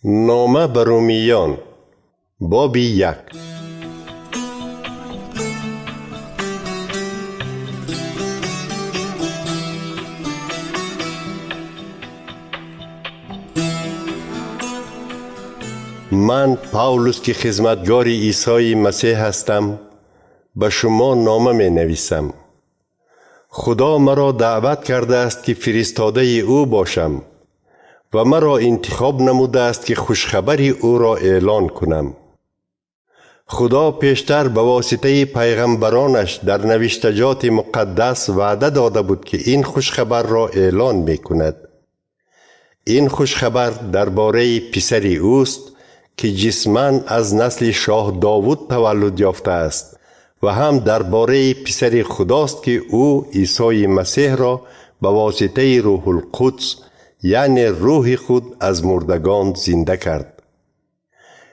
نامه به رومیان باب 1. من پاولوس که خدمتگار عیسی مسیح هستم به شما نامه می نویسم. خدا مرا دعوت کرده است که فرستاده او باشم و مرا انتخاب نموده است که خوشخبری او را اعلان کنم. خدا پیشتر به واسطه پیغمبرانش در نوشتجات مقدس وعده داده بود که این خوشخبر را اعلان می کند. این خوشخبر درباره پسری اوست که جسماً از نسل شاه داوود تولد یافته است و هم درباره پسر خداست که او عیسی مسیح را به واسطه روح القدس یعنی روح خود از مردگان زنده کرد.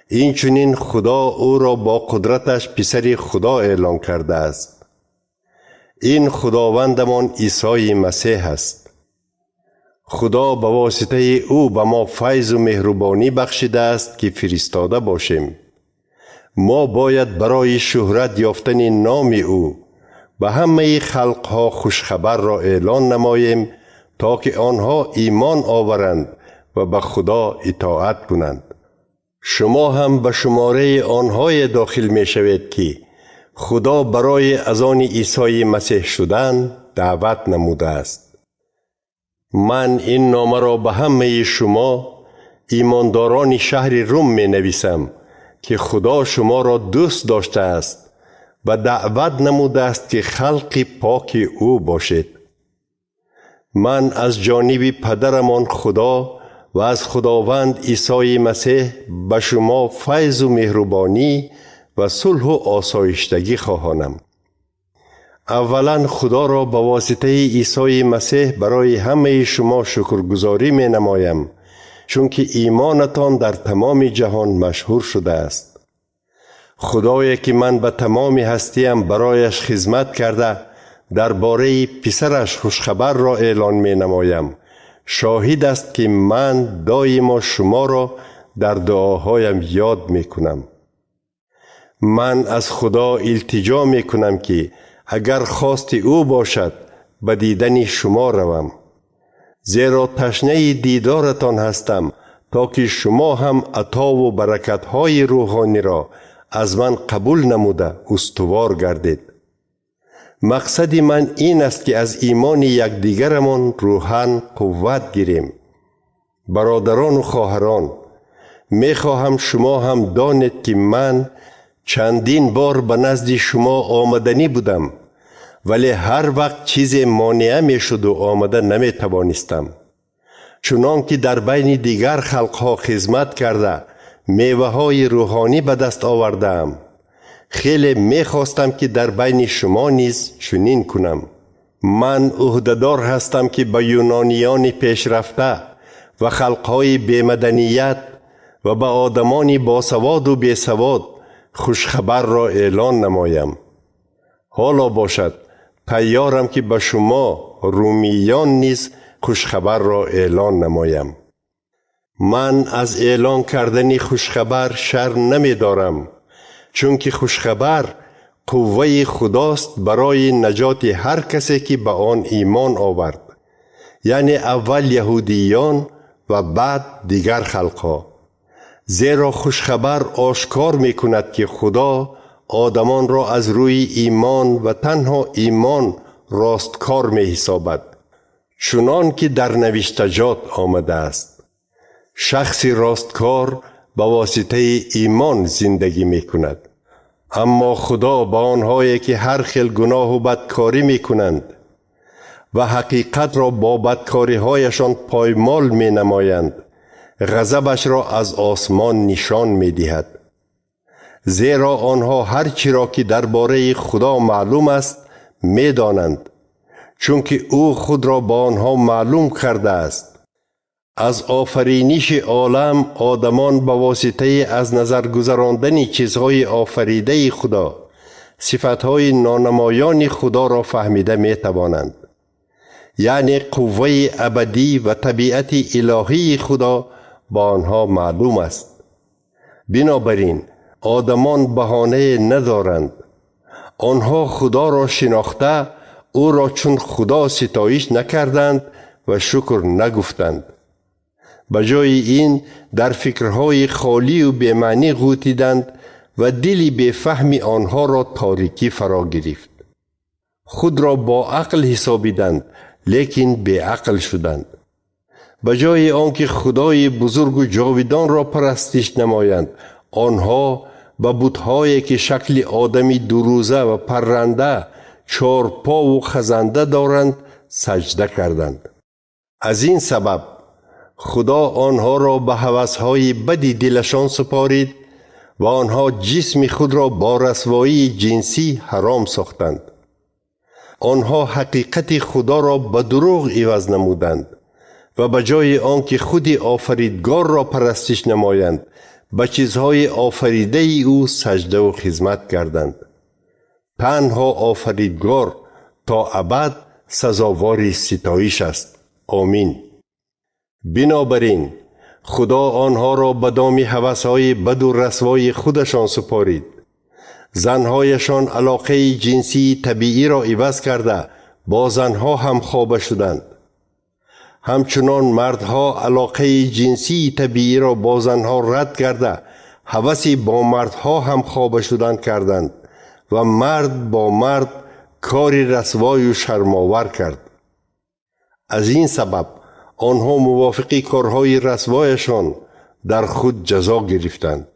این چنین خدا او را با قدرتش پسر خدا اعلان کرده است. این خداوندمان عیسی مسیح است. خدا به واسطه او به ما فیض و مهربانی بخشیده است که فرستاده باشیم. ما باید برای شهرت یافتن نام او به همه خلقها خوشخبر را اعلان نماییم تا که آنها ایمان آورند و به خدا اطاعت کنند. شما هم به شماره آنهای داخل می شوید که خدا برای از آن عیسی مسیح شدن دعوت نموده است. من این نامه را به همه شما ایمانداران شهر روم می نویسم که خدا شما را دوست داشته است و دعوت نموده است که خلق پاک او باشید. من از جانب پدرمان خدا و از خداوند عیسی مسیح به شما فیض و مهربانی و صلح و آسایشتگی خواهانم. اولا خدا را به واسطه عیسی مسیح برای همه شما شکرگزاری می نمایم، چون که ایمانتان در تمام جهان مشهور شده است. خدایی که من به تمام هستیم برایش خدمت کرده درباره پسرش خوشخبر را اعلان می نمایم، شاهد است که من دائما شما را در دعاهایم یاد می کنم. من از خدا التجا می کنم که اگر خواست او باشد به دیدن شما روم، زیرا تشنه دیدارتان هستم تا که شما هم عطا و برکت‌های روحانی را از من قبول نموده استوار گردید. مقصد من این است که از ایمان یکدیگرمان روحاً قوت گیریم. برادران و خواهران، می خواهم شما هم دانید که من چندین بار به نزد شما آمدنی بودم، ولی هر وقت چیز مانع می شد و آمده نمی توانستم. چنان که در بین دیگر خلقها خدمت کرده میوه های روحانی به دست آوردم، خیلی می خواستم که در بین شما نیز چنین کنم. من عهده‌دار هستم که به یونانیان پیشرفته و خلقهای بی‌مدنیت و به آدمان باسواد و بیسواد خوشخبر را اعلان نمایم. حالا باشد تیارم که به شما رومیان نیز خوشخبر را اعلان نمایم. من از اعلان کردن خوشخبر شر نمی دارم، چون که خوشخبر قوه خداست برای نجات هر کسی که به آن ایمان آورد، یعنی اول یهودیان و بعد دیگر خلقها. زیرا خوشخبر آشکار می کند که خدا آدمان را از روی ایمان و تنها ایمان راستکار می حسابد، چنان که در نوشتجات آمده است: شخصی راستکار به واسطه ایمان زندگی می کند. اما خدا با آنهایی که هر خیل گناه و بدکاری می کنند و حقیقت را با بدکاری هایشان پایمال می نمایند، غضبش را از آسمان نشان می دهد. زیرا آنها هر چی را که درباره خدا معلوم است می دانند، چون که او خود را با آنها معلوم کرده است. از آفرینش عالم آدمان به واسطه از نظر گذراندن چیزهای آفریده خدا صفتهای نانمایان خدا را فهمیده می توانند، یعنی قوه ابدی و طبیعت الهی خدا با آنها معلوم است. بنابراین آدمان بهانه ندارند. آنها خدا را شناخته او را چون خدا ستایش نکردند و شکر نگفتند. به جای این در فکرهای خالی و بی‌معنی غوطیدند و دلی بفهم آنها را تاریکی فرا گرفت. خود را با عقل حسابیدند لیکن بی‌عقل شدند. به جای آنکه خدای بزرگ و جاودان را پرستش نمایند، آنها به بت‌هایی که شکل آدمی دوروزه و پرنده، چارپا و خزنده دارند سجده کردند. از این سبب خدا آنها را به هوس‌های بدی دلشان سپارید و آنها جسم خود را با رسوایی جنسی حرام ساختند. آنها حقیقت خدا را به دروغ عوض نمودند و به جای آنکه خود آفریدگار را پرستش نمایند، به چیزهای آفریده او سجده و خدمت کردند. تنها آفریدگار تا ابد سزاوار ستایش است. آمین. بنابراین خدا آنها را به دام هوس‌های بد و رسوای خودشان سپارید. زنهایشان علاقه جنسی طبیعی را عوض کرده با زنها هم خوابه شدند. همچنان مردها علاقه جنسی طبیعی را با زنها رد کرده هوس با مردها هم خوابه شدن کردند و مرد با مرد کاری رسوای و شرم‌آور کرد. از این سبب آنها موافق کارهای رسوایشان در خود جزا گرفتند.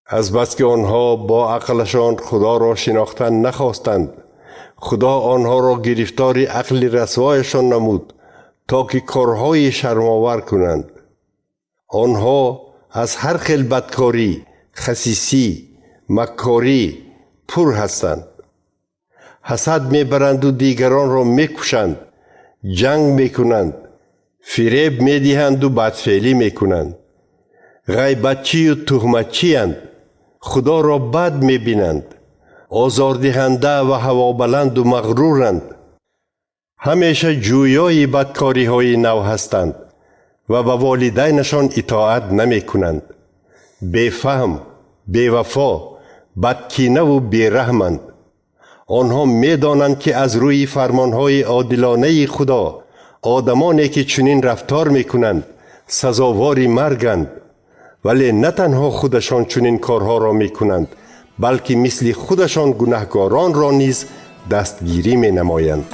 از بس که آنها با عقلشان خدا را شناختن نخواستند، خدا آنها را گرفتار عقل رسوایشان نمود تا که کارهای شرم‌آور کنند. آنها از هر خیل بدکاری، خسیسی، مکاری پر هستند. حسد میبرند و دیگران را میکشند، جنگ میکنند، فریب میدهند و بدفعلی میکنند، غیبتچی و تهمتچی اند، خدا را بد میبینند، آزاردهنده و هوابلند و مغرورند، همیشه جویای بدکاری های نو هستند و به والدینشان اطاعت نمی کنند. بیفهم، بیوفا، بدکینه و بیرحمند. آنها می دانند که از روی فرمانهای عادلانه خدا آدمانی که چنین رفتار می کنند سزاوار مرگند، ولی نه تنها خودشان چنین کارها را می کنند بلکه مثل خودشان گناهکاران را نیز دستگیری می نمایند.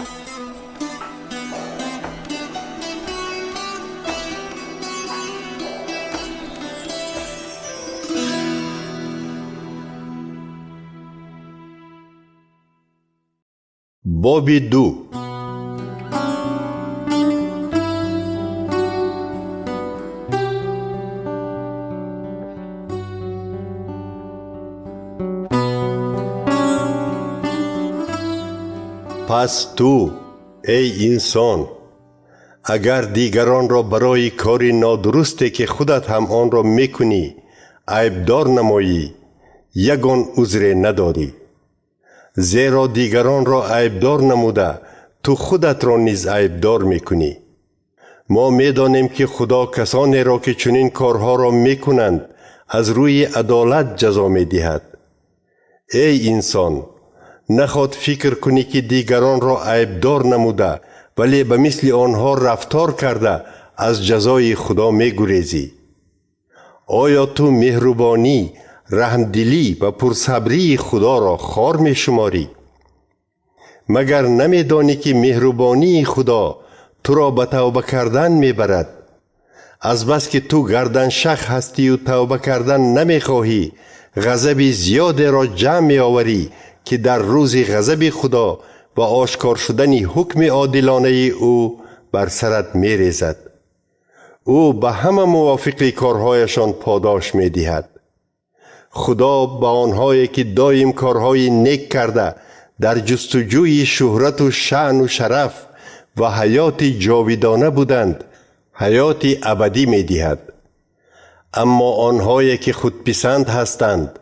باب 2. پس تو ای انسان، اگر دیگران را برای کاری نادرستی که خودت هم آن را میکنی عیبدار نمایی، یگان عذر نداری. زیرا دیگران را عیبدار نموده تو خودت را نیز عیبدار میکنی. ما میدانیم که خدا کسانی را که چنین کارها را میکنند از روی عدالت جزا میدهد. ای انسان، نخواد فکر کنی که دیگران را عیبدار نموده ولی به مثل آنها رفتار کرده از جزای خدا میگریزی. آیا تو مهربانی، رحمدلی و پرصبری خدا را خوار می شماری؟ مگر نمی دانی که مهربانی خدا تو را به توبه کردن می برد؟ از بس که تو گردن شخ هستی و توبه کردن نمی خواهی، غضب زیاد را جمع می آوری که در روز غضب خدا و آشکار شدن حکم عادلانه او بر سرت می ریزد. او به همه موافق کارهایشان پاداش می دهد. خدا به آنهایی که دایم کارهای نیک کرده در جستجوی شهرت و شأن و شرف و حیات جاودانه بودند حیات ابدی می دهد. اما آنهایی که خودپسند هستند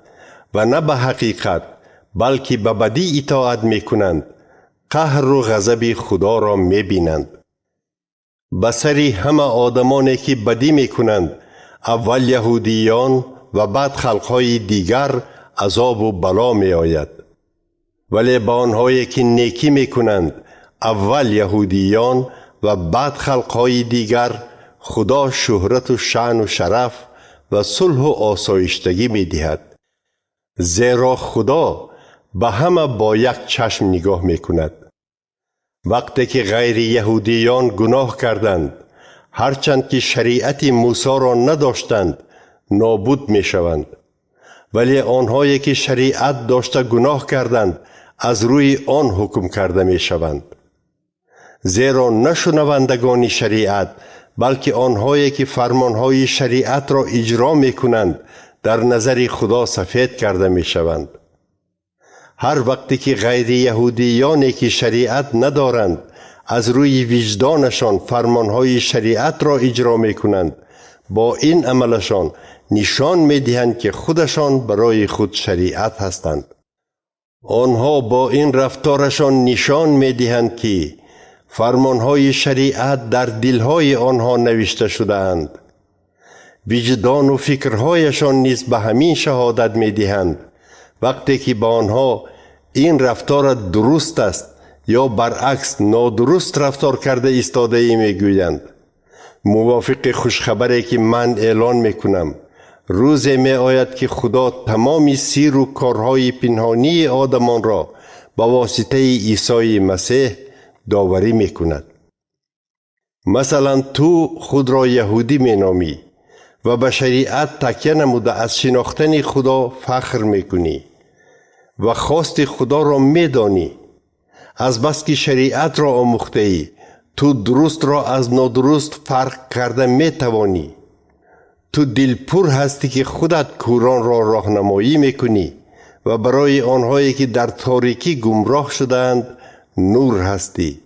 و نه به حقیقت بلکه به بدی اطاعت می کنند قهر و غضب خدا را می بینند. به سر همه آدمانی که بدی می کنند اول یهودیان و بعد خلقهای دیگر عذاب و بلا می آید. ولی با آنهایی که نیکی می کنند، اول یهودیان و بعد خلقهای دیگر، خدا شهرت و شأن و شرف و صلح و آسایشتگی می دهد. زیرا خدا به همه با یک چشم نگاه می کند. وقتی که غیر یهودیان گناه کردند، هرچند که شریعت موسی را نداشتند، نابود می شوند. ولی آنهایی که شریعت داشته گناه کردند، از روی آن حکم کرده می شوند. زیرا نه شنوندگان شریعت، بلکه آنهایی که فرمانهای شریعت را اجرا می کنند، در نظر خدا سفید کرده می شوند. هر وقتی که غیر یهودیانی که شریعت ندارند، از روی وجدانشان فرمانهای شریعت را اجرا می کنند، با این عملشان نشان می دهند که خودشان برای خود شریعت هستند. آنها با این رفتارشان نشان می دهند که فرمانهای شریعت در دلهای آنها نوشته شده اند. وجدان و فکرهایشان نیز به همین شهادت می دهند. وقتی که با آنها این رفتار درست است یا برعکس نادرست رفتار کرده ایستاده ای می گویند. موافق خوشخبری که من اعلان می کنم، روزی می آید که خدا تمام سیر و کارهای پنهانی آدمان را با واسطه عیسی مسیح داوری می کند. مثلا تو خود را یهودی می نامی و به شریعت تکیه نموده از شناختن خدا فخر می کنی و خواست خدا را می دانی. از بس که شریعت را آموخته ای، تو درست را از نادرست فرق کرده می توانی. تو دلپور هستی که خودت کوران را راهنمایی می کنی و برای آنهایی که در تاریکی گمراه شدند نور هستی.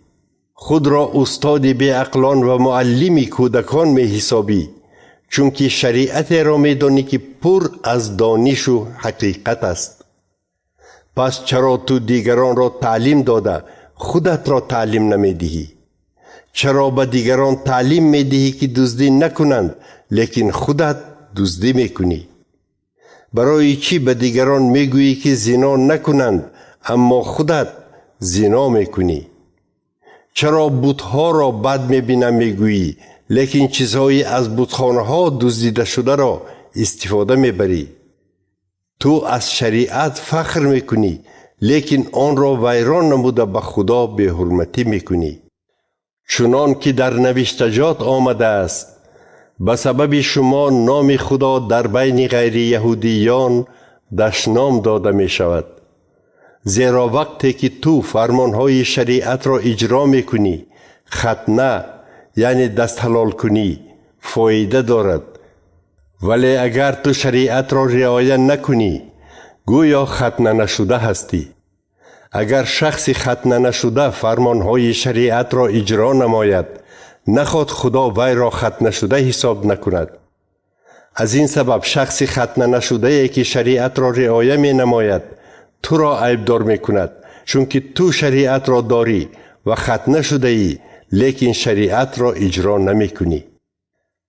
خود را استاد بی عقلان و معلم کودکان می حسابی، چون که شریعت را می دانی که پر از دانش و حقیقت است. پس چرا تو دیگران را تعلیم داده خودت را تعلیم نمی دهی؟ چرا به دیگران تعلیم می دهی که دزدی نکنند لیکن خودت دزدی می کنی؟ برای چی به دیگران می گویی که زنا نکنند اما خودت زنا می کنی؟ چرا بتها را بد می بینم می گویی لیکن چیزهایی از بتخانه ها دزدیده شده را استفاده می بری؟ تو از شریعت فخر می کنی لیکن آن را ویران نموده به خدا به حرمتی می کنی. چنان که در نوشتجات آمده است، به سبب شما نام خدا در بین غیر یهودیان دشنام داده می شود. زیرا وقتی که تو فرمانهای شریعت را اجرا می کنی، ختنه یعنی دست حلال کنی فایده دارد. ولی اگر تو شریعت را رعایت نکنی، گویا ختنه نشده هستی. اگر شخص ختنه نشده فرمانهای شریعت را اجرا نماید، نخواد خدا وی را ختنه شده حساب نکند. از این سبب شخص ختنه نشده ای که شریعت را رعایت می نماید تو را عیبدار می کند، چون که تو شریعت را داری و ختنه شده ای لیکن شریعت را اجرا نمی کنی.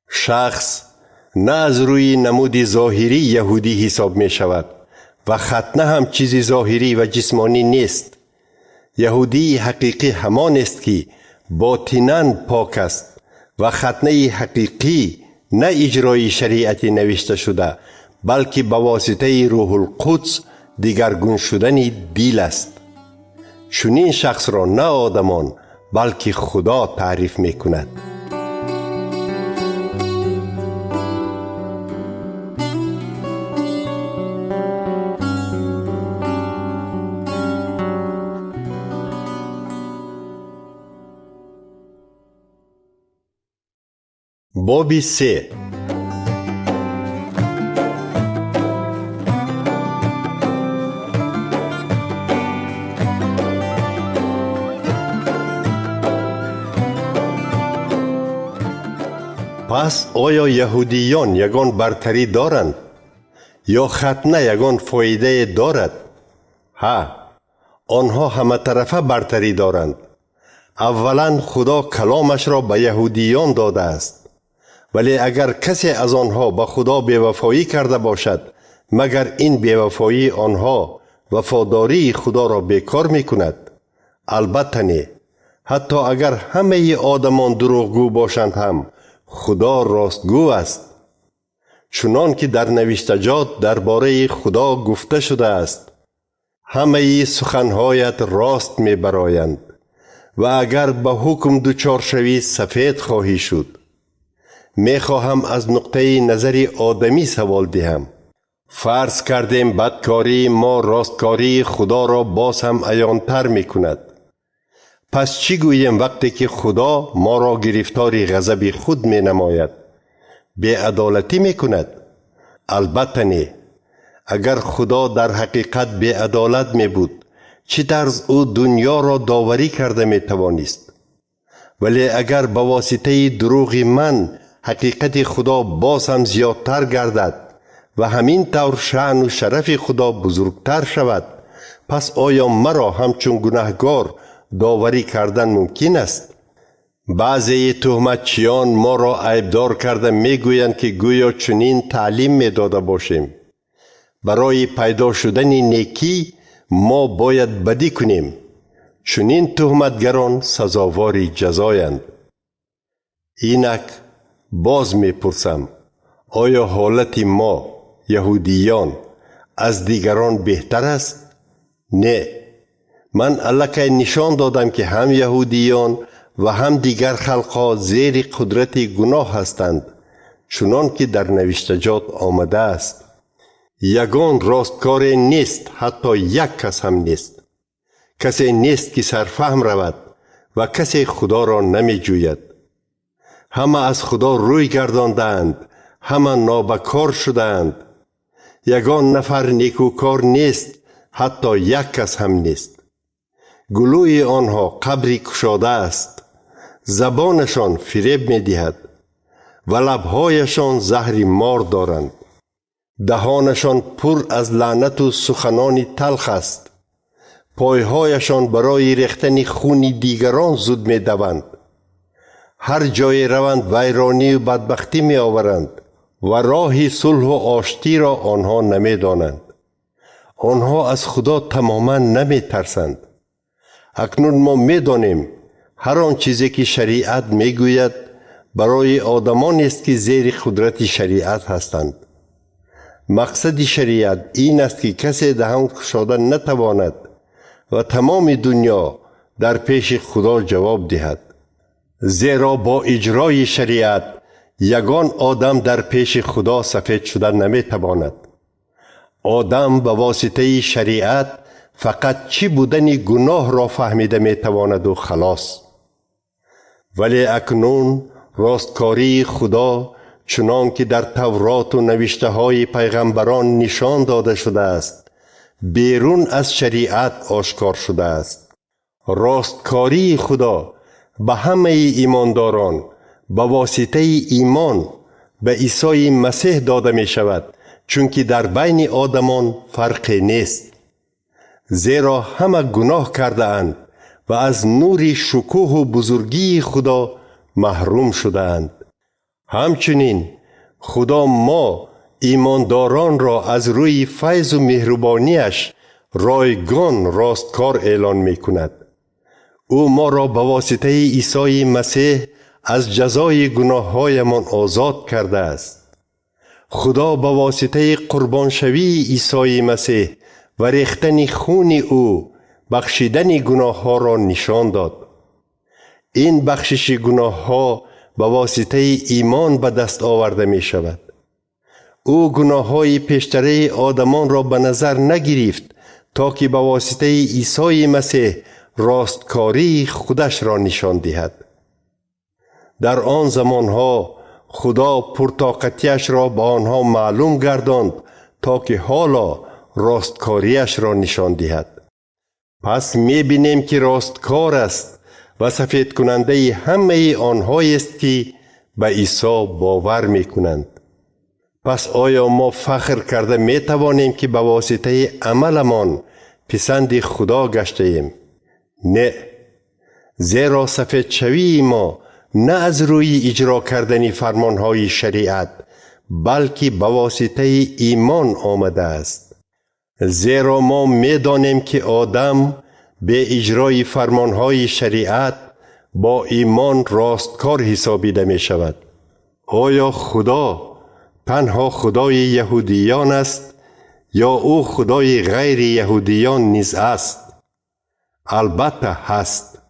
شخص نه از روی نمود ظاهری یهودی حساب می شود و ختنه هم چیزی ظاهری و جسمانی نیست. یهودی حقیقی همان است که باطناً پاک است و ختنه حقیقی نه اجرای شریعت نوشته شده بلکه به واسطه روح القدس دیگرگون شدن دل است. چنین شخص را نه آدمان بلکه خدا تعریف می کند. باب 3. پس آیا یهودیان یگان برتری دارند یا ختنه یگان فایده دارد؟ ها، آنها همه طرفه برتری دارند. اولا خدا کلامش را به یهودیان داده است ولی اگر کسی از آنها به خدا بی‌وفایی کرده باشد، مگر این بی‌وفایی آنها وفاداری خدا را بیکار می کند؟ البته نه. حتی اگر همه آدمان دروغگو باشند هم خدا راستگو است. چنان که در نوشتجات درباره خدا گفته شده است: همه سخنهایت راست می برآیند و اگر به حکم دچار شوی سفید خواهی شد. می خواهم از نقطه نظر آدمی سوال دهم. فرض کردیم بدکاری ما راستکاری خدا را باز هم عیان‌تر می کند. پس چی گوییم وقتی که خدا ما را گرفتار غضب خود می نماید؟ بی‌عدالتی می کند؟ البته نه. اگر خدا در حقیقت بی‌عدالت می بود، چه طرز او دنیا را داوری کرده می توانست؟ ولی اگر به واسطه دروغ من حقیقت خدا باز هم زیادتر گردد و همین طور شأن و شرف خدا بزرگتر شود، پس آیا مرا همچون گناهگار داوری کردن ممکن است؟ بعضی تهمتچیان ما را عیبدار کرده می گویند که گویا چنین تعلیم می داده باشیم: برای پیدا شدن نیکی ما باید بدی کنیم. چنین تهمتگران سزاوار جزایند. اینک باز می پرسم: آیا حالت ما یهودیان از دیگران بهتر است؟ نه. من الکی نشان دادم که هم یهودیان و هم دیگر خلقها زیر قدرت گناه هستند، چنان که در نوشتجات آمده است: یگان راستکار نیست، حتی یک کس هم نیست. کسی نیست که سرفهم رود و کسی خدا را نمی جوید. همه از خدا روی گرداندند، همه نابکار شدند. یگان نفر نیکوکار نیست، حتی یک کس هم نیست. گلوی آنها قبری کشاده است، زبانشان فریب می دهد و لبهایشان زهر مار دارند. دهانشان پر از لعنت و سخنان تلخ است. پایهایشان برای ریختن خون دیگران زود می دوند. هر جای روند ویرانی و بدبختی می آورند و راه صلح و آشتی را آنها نمی دانند. آنها از خدا تماما نمی ترسند. اکنون ما می دانیم هر آن چیزی که شریعت می گوید برای آدمان است که زیر قدرت شریعت هستند. مقصد شریعت این است که کسی دهان گشادن نتواند و تمام دنیا در پیش خدا جواب دهد. زیرا با اجرای شریعت یگان آدم در پیش خدا سفید شدن نمی تواند. آدم به واسطه شریعت فقط چی بودن گناه را فهمیده می تواند و خلاص. ولی اکنون راستکاری خدا چنان که در تورات و نوشته های پیغمبران نشان داده شده است بیرون از شریعت آشکار شده است. راستکاری خدا به همه ایمانداران به واسطه ایمان به عیسی مسیح داده می شود، چون که در بین آدمان فرقی نیست. زیرا همه گناه کرده اند و از نور شکوه و بزرگی خدا محروم شده اند. همچنین خدا ما ایمانداران را از روی فیض و مهربانیش رایگان راستکار اعلان می کند. او ما را به واسطه عیسی مسیح از جزای گناههایمان آزاد کرده است. خدا به واسطه قربان شوی عیسی مسیح و ریختن خون او بخشیدن گناه ها را نشان داد. این بخشش گناه ها به واسطه ایمان به دست آورده می شود. او گناه های پیشتره آدمان را به نظر نگرفت تا که به واسطه عیسی مسیح راستکاری خودش را نشان دهد. در آن زمانها خدا پرطاقتیش را به آنها معلوم گرداند تا که حالا راستکاریش را نشان دهد. پس می بینیم که راستکار است و سفید کننده همه آنهایی است که به عیسی باور می کنند. پس آیا ما فخر کرده می توانیم که به واسطه عملمان پسند خدا گشته ایم؟ نه. زیرا سفید شوی ما نه از روی اجرا کردن فرمانهای شریعت بلکه به واسطه ایمان آمده است. زیرا ما می دانیم که آدم به اجرای فرمانهای شریعت با ایمان راستکار حسابیده می شود. آیا خدا تنها خدای یهودیان است یا او خدای غیر یهودیان نیز است؟ البته هست.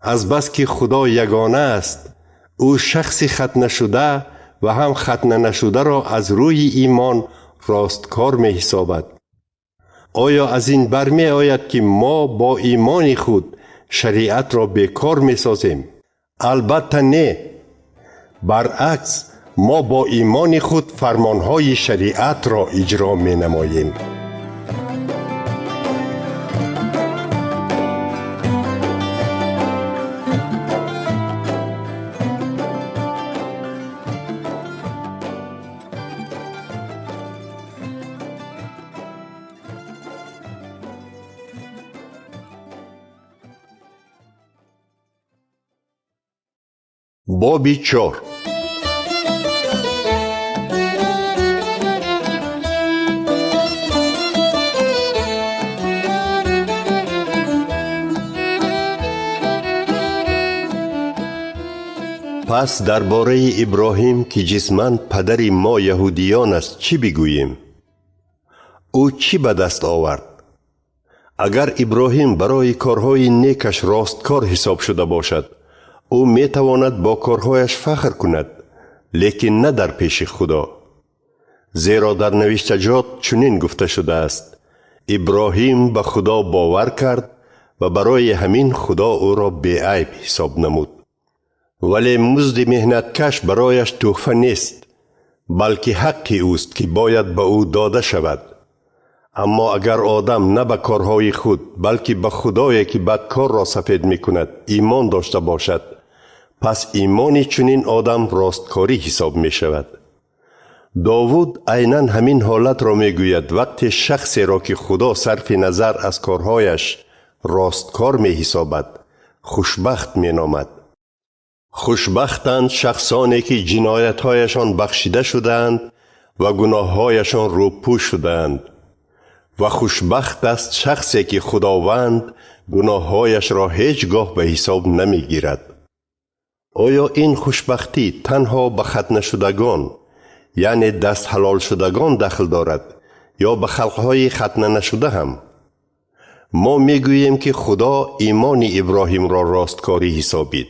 از بس که خدا یگانه است، او شخص ختنه شده و هم ختنه نشده را از روی ایمان راستکار می حسابد. آیا از این برمی آید که ما با ایمان خود شریعت را بیکار می سازیم؟ البته نه. برعکس، ما با ایمان خود فرمانهای شریعت را اجرا می نماییم. باب 4. پس درباره ابراهیم که جسماً پدر ما یهودیان است چی بگوییم؟ او چی به دست آورد؟ اگر ابراهیم برای کارهای نیکش راستکار حساب شده باشد، او می تواند با کارهایش فخر کند، لیکن نه در پیش خدا. زیرا در نوشتجات چنین گفته شده است: ابراهیم به خدا باور کرد و برای همین خدا او را بی‌عیب حساب نمود. ولی مزد مهنتکش برایش تحفه نیست، بلکه حقی اوست که باید به او داده شود. اما اگر آدم نه به کارهای خود بلکه به خدایی که بدکار را سفید می کند ایمان داشته باشد، پس ایمانی چنین آدم راستکاری حساب می شود. داوود عیناً همین حالت را می گوید وقتی شخصی را که خدا صرف نظر از کارهایش راستکار می حسابد خوشبخت می نامد. خوشبختند شخصانی که جنایتهایشان بخشیده شدند و گناههایشان روپوش شدند. و خوشبخت است شخصی که خداوند گناههایش را هیچگاه به حساب نمی گیرد. آیا این خوشبختی تنها به ختنه شدگان یعنی دست حلال شدگان دخل دارد یا به خلقهای ختنه نشده هم؟ ما می گوییم که خدا ایمان ابراهیم را راستکاری حسابید.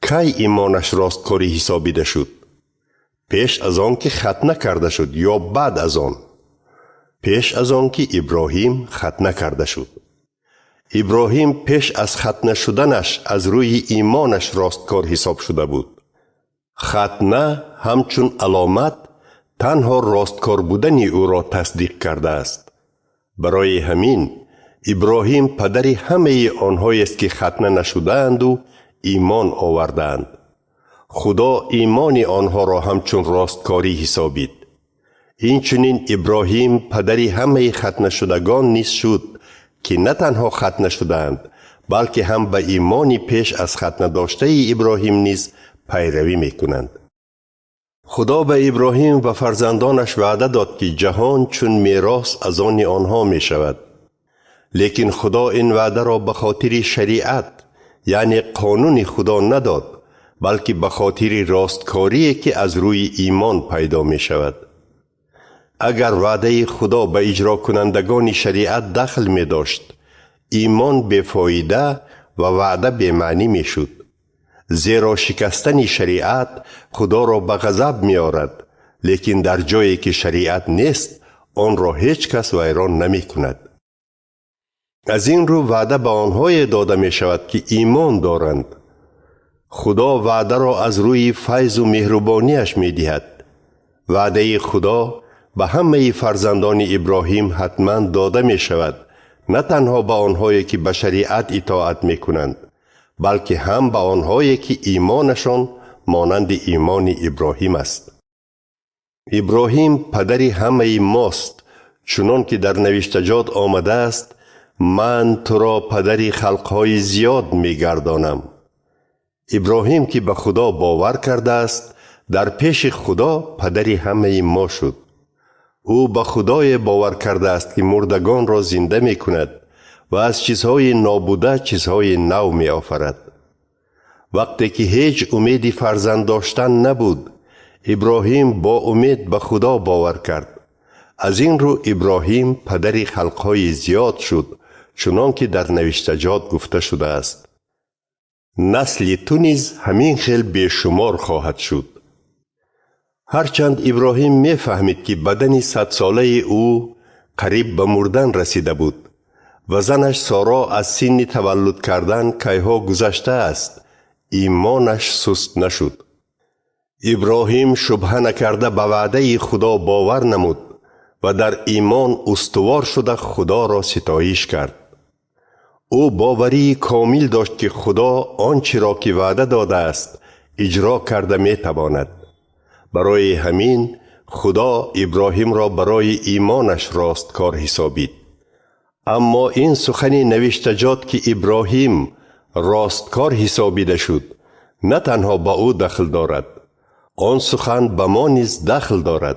کی ایمانش راستکاری حسابیده شد؟ پیش از آن که ختنه کرده شد یا بعد از آن؟ پیش از آن که ابراهیم ختنه کرده شد. ابراهیم پیش از ختنه شدنش از روی ایمانش راستکار حساب شده بود. ختنه همچون علامت تنها راستکار بودن او را تصدیق کرده است. برای همین ابراهیم پدر همه آنهایی است که ختنه نشدند و ایمان آوردند. خدا ایمان آنها را همچون راستکاری حسابید. این چنین ابراهیم پدری همه ختنه شدگان نیز شد که نه تنها ختنه شدند بلکه هم به ایمانی پیش از ختنه داشته ابراهیم نیز پیروی می کنند. خدا به ابراهیم و فرزندانش وعده داد که جهان چون میراث از آن آنها می شود. لیکن خدا این وعده را به خاطر شریعت یعنی قانون خدا نداد، بلکه به خاطر راستکاری که از روی ایمان پیدا می شود. اگر وعده خدا به اجرا کنندگان شریعت دخل می داشت، ایمان بیفایده و وعده بی‌معنی می شد. زیرا شکستن شریعت خدا را به غضب می آورد، لیکن در جایی که شریعت نیست آن را هیچ کس ویران نمی کند. از این رو وعده به آنهای داده می شود که ایمان دارند. خدا وعده را از روی فیض و مهربانیش می دهد. وعده خدا به همه فرزندان ابراهیم حتما داده می شود، نه تنها به آنهایی که به شریعت اطاعت می کنند، بلکه هم به آنهایی که ایمانشان مانند ایمان ابراهیم است. ابراهیم پدر همه ماست، چنان که در نوشتجات آمده است: من تو را پدر خلقهای زیاد می گردانم. ابراهیم که به خدا باور کرده است در پیش خدا پدری همه ما شد. او به خدای باور کرده است که مردگان را زنده می کند و از چیزهای نابوده چیزهای نو می آفرد. وقتی که هیچ امیدی فرزند داشتن نبود، ابراهیم با امید به خدا باور کرد. از این رو ابراهیم پدری خلقهای زیاد شد، چنان که در نوشتجات گفته شده است: نسل تو نیز همین خیل بیشمار خواهد شد. هرچند ابراهیم می فهمید که بدن 100 ساله او قریب به مردن رسیده بود و زنش سارا از سن تولد کردن کیها گذشته است، ایمانش سست نشد. ابراهیم شبهه نکرده به وعده خدا باور نمود و در ایمان استوار شده خدا را ستایش کرد. او باوری کامل داشت که خدا آنچه را که وعده داده است اجرا کرده می تواند. برای همین خدا ابراهیم را برای ایمانش راستکار حسابید. اما این سخن نوشتجات که ابراهیم راستکار حسابیده شد نه تنها با او دخل دارد، آن سخن به ما نیز دخل دارد.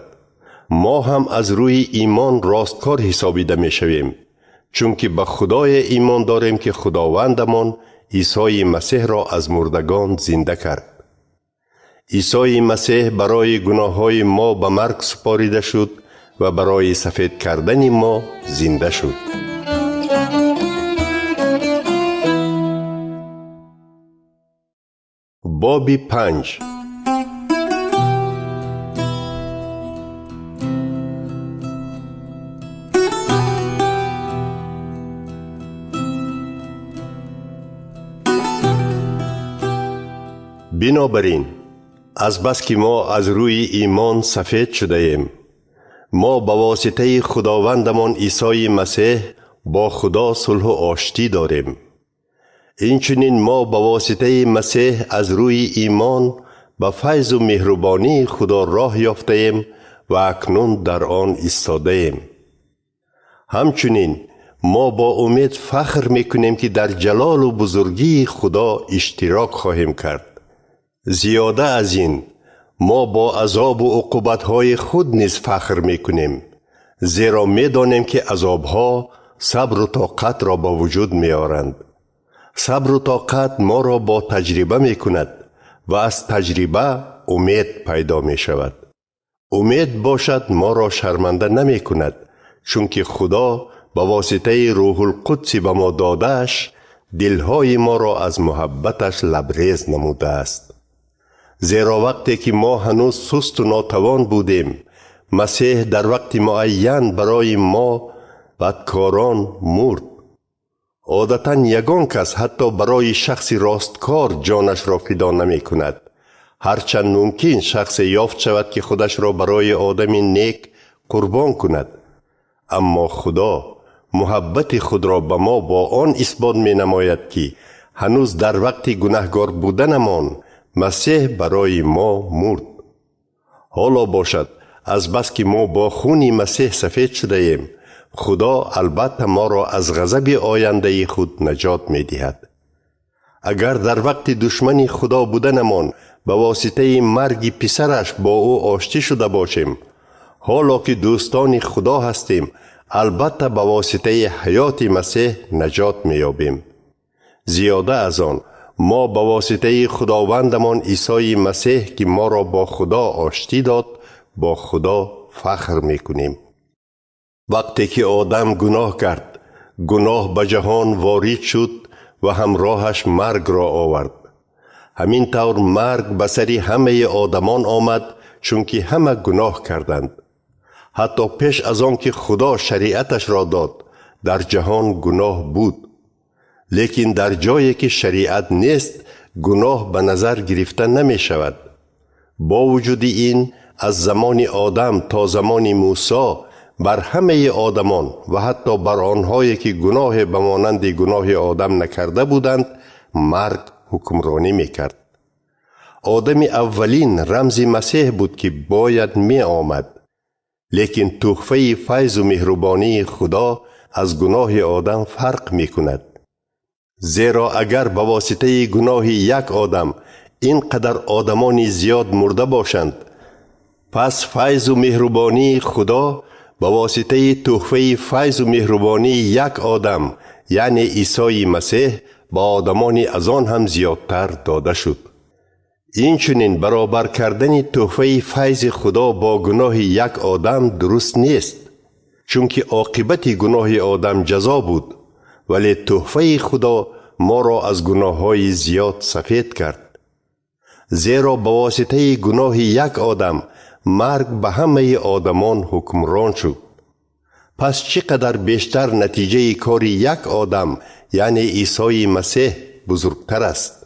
ما هم از روی ایمان راستکار حسابیده می شویم، چون که به خدای ایمان داریم که خداوندمان عیسی مسیح را از مردگان زنده کرد. عیسی مسیح برای گناههای ما به مرگ سپاریده شد و برای سفید کردن ما زنده شد. باب 5. بنابراین از بس که ما از روی ایمان سفید شده ایم، ما به واسطه خداوندمان عیسی مسیح با خدا صلح و آشتی داریم. اینچنین ما به واسطه مسیح از روی ایمان به فیض و مهربانی خدا راه یافته ایم و اکنون در آن ایستاده ایم. همچنین ما با امید فخر میکنیم که در جلال و بزرگی خدا اشتراک خواهیم کرد. زیاده از این ما با عذاب و عقوبت‌های خود نیز فخر میکنیم، زیرا میدانیم که عذاب‌ها صبر و طاقت را با وجود میآورند. صبر و طاقت ما را با تجربه میکند و از تجربه امید پیدا می شود. امید باشد ما را شرمنده نمی کند، چون که خدا با واسطه روح القدس به ما دادهش دلهای ما را از محبتش لبریز نموده است. زیرا وقتی که ما هنوز سست و ناتوان بودیم، مسیح در وقت معین برای ما بدکاران مرد. عادتاً یگان کس حتی برای شخص راستکار جانش را فدا نمی کند، هرچند ممکن شخص یافت شود که خودش را برای آدم نیک قربان کند. اما خدا محبت خود را به ما با آن اثبات می نماید که هنوز در وقت گناهکار بودنمان مسیح برای ما مرد. حالا باشد از بس که ما با خون مسیح سفید شده ایم، خدا البته ما را از غضب آینده خود نجات می دهد. اگر در وقت دشمن خدا بودنمان به واسطه مرگ پسرش با او آشتی شده باشیم، حالا که دوستان خدا هستیم البته به واسطه حیات مسیح نجات می یابیم. زیاده از آن ما به واسطه خداوندمان عیسی مسیح که ما را با خدا آشتی داد با خدا فخر می کنیم. وقتی که آدم گناه کرد، گناه به جهان وارد شد و همراهش مرگ را آورد. همین طور مرگ به سر همه آدمان آمد، چون که همه گناه کردند. حتی پیش از آن که خدا شریعتش را داد در جهان گناه بود، لیکن در جایی که شریعت نیست گناه به نظر گرفته نمی شود. با وجود این از زمان آدم تا زمان موسی بر همه آدمان و حتی بر آنهایی که گناه به مانند گناه آدم نکرده بودند مرگ حکمرانی میکرد. آدم اولین رمز مسیح بود که باید می آمد، لیکن تحفه فیض و مهربانی خدا از گناه آدم فرق می کند. زیرا اگر به واسطه گناه یک آدم اینقدر آدمان زیاد مرده باشند، پس فیض و مهربانی خدا به واسطه تحفه فیض و مهربانی یک آدم یعنی عیسی مسیح با آدمان از آن هم زیادتر داده شد. این چنین برابر کردن تحفه فیض خدا با گناه یک آدم درست نیست، چون که عاقبت گناه آدم جزا بود، ولی تحفه خدا ما را از گناه های زیاد سفید کرد. زیرا به واسطه گناه یک آدم مرگ به همه آدمان حکمران شد. پس چقدر بیشتر نتیجه کار یک آدم یعنی عیسی مسیح بزرگتر است.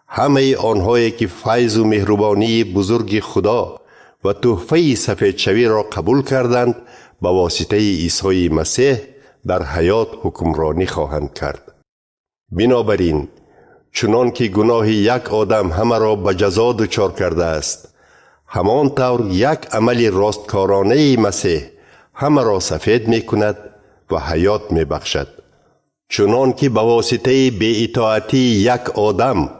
همه آنهایی که فیض و مهربانی بزرگ خدا و تحفه سفید شوی را قبول کردند به واسطه عیسی مسیح در حیات حکمرانی خواهند کرد. بنابراین چنان که گناه یک آدم همه را به جزا دچار کرده است، همان طور یک عمل راستکارانه مسیح همه را سفید می کند و حیات می بخشد. چنان که به واسطه بی اطاعتی یک آدم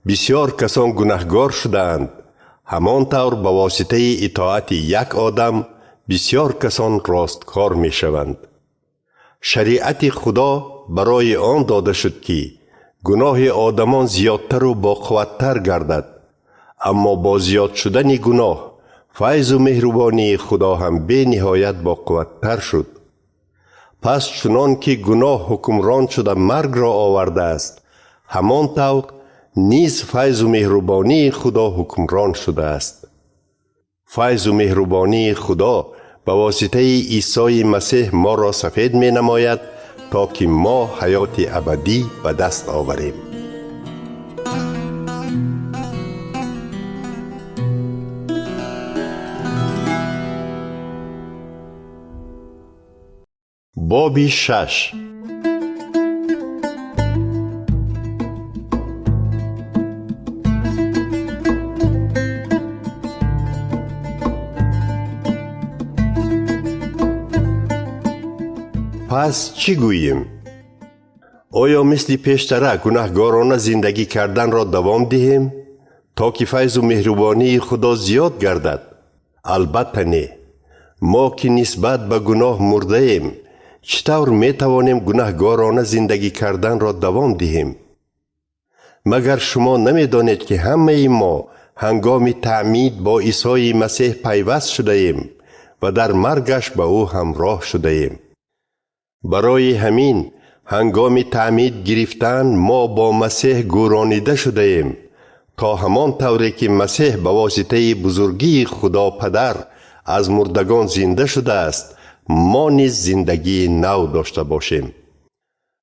بسیار کسان گناهگار شدند، همان طور به واسطه اطاعت یک آدم بسیار کسان راستکار می شوند. شریعت خدا برای آن داده شد که گناه آدمان زیادتر و با قوتتر گردد، اما با زیاد شدن گناه فیض و مهربانی خدا هم به نهایت با قوتتر شد. پس چنان که گناه حکمران شده مرگ را آورده است، همان طور نیز فیض و مهربانی خدا حکمران شده است. فیض و مهربانی خدا به واسطه عیسی مسیح ما را سفید می نماید تا که ما حیات ابدی به دست آوریم. باب 6. پس چی گوییم؟ آیا مثل پیشتر گناهگارانه زندگی کردن را دوام دهیم تا که فیض و مهربانی خدا زیاد گردد؟ البته نه. ما که نسبت به گناه مرده ایم، چطور می توانیم گناهگارانه زندگی کردن را دوام دهیم؟ مگر شما نمی دانید که همه ما هنگام تعمید با عیسی مسیح پیوست شده ایم و در مرگش به او همراه شده ایم؟ برای همین هنگام تعمید گرفتن ما با مسیح گورانیده شده ایم تا همان طوری که مسیح به واسطه بزرگی خدا پدر از مردگان زنده شده است، ما نیز زندگی نو داشته باشیم.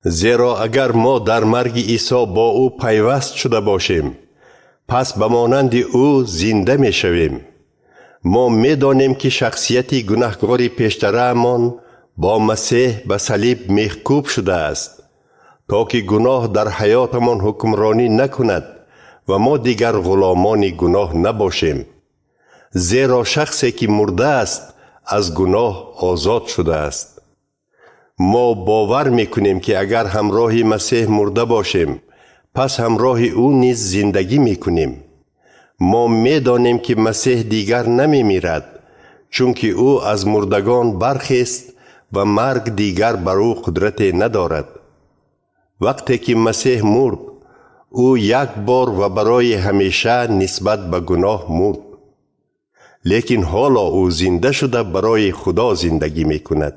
زیرا اگر ما در مرگ عیسی با او پیوست شده باشیم، پس به مانند او زنده می شویم. ما می دانیم که شخصیت گناهکار پیشترمان با مسیح به صلیب محکوب شده است تا که گناه در حیاتمان حکمرانی نکند و ما دیگر غلامان گناه نباشیم. زیرا شخصی که مرده است از گناه آزاد شده است. ما باور میکنیم که اگر همراه مسیح مرده باشیم، پس همراه او نیز زندگی میکنیم. ما میدانیم که مسیح دیگر نمی میرد، چون که او از مردگان برخیست و مرگ دیگر بر او قدرت ندارد. وقتی که مسیح مرد، او یک بار و برای همیشه نسبت به گناه مرد. لیکن حالا او زنده شده برای خدا زندگی می کند.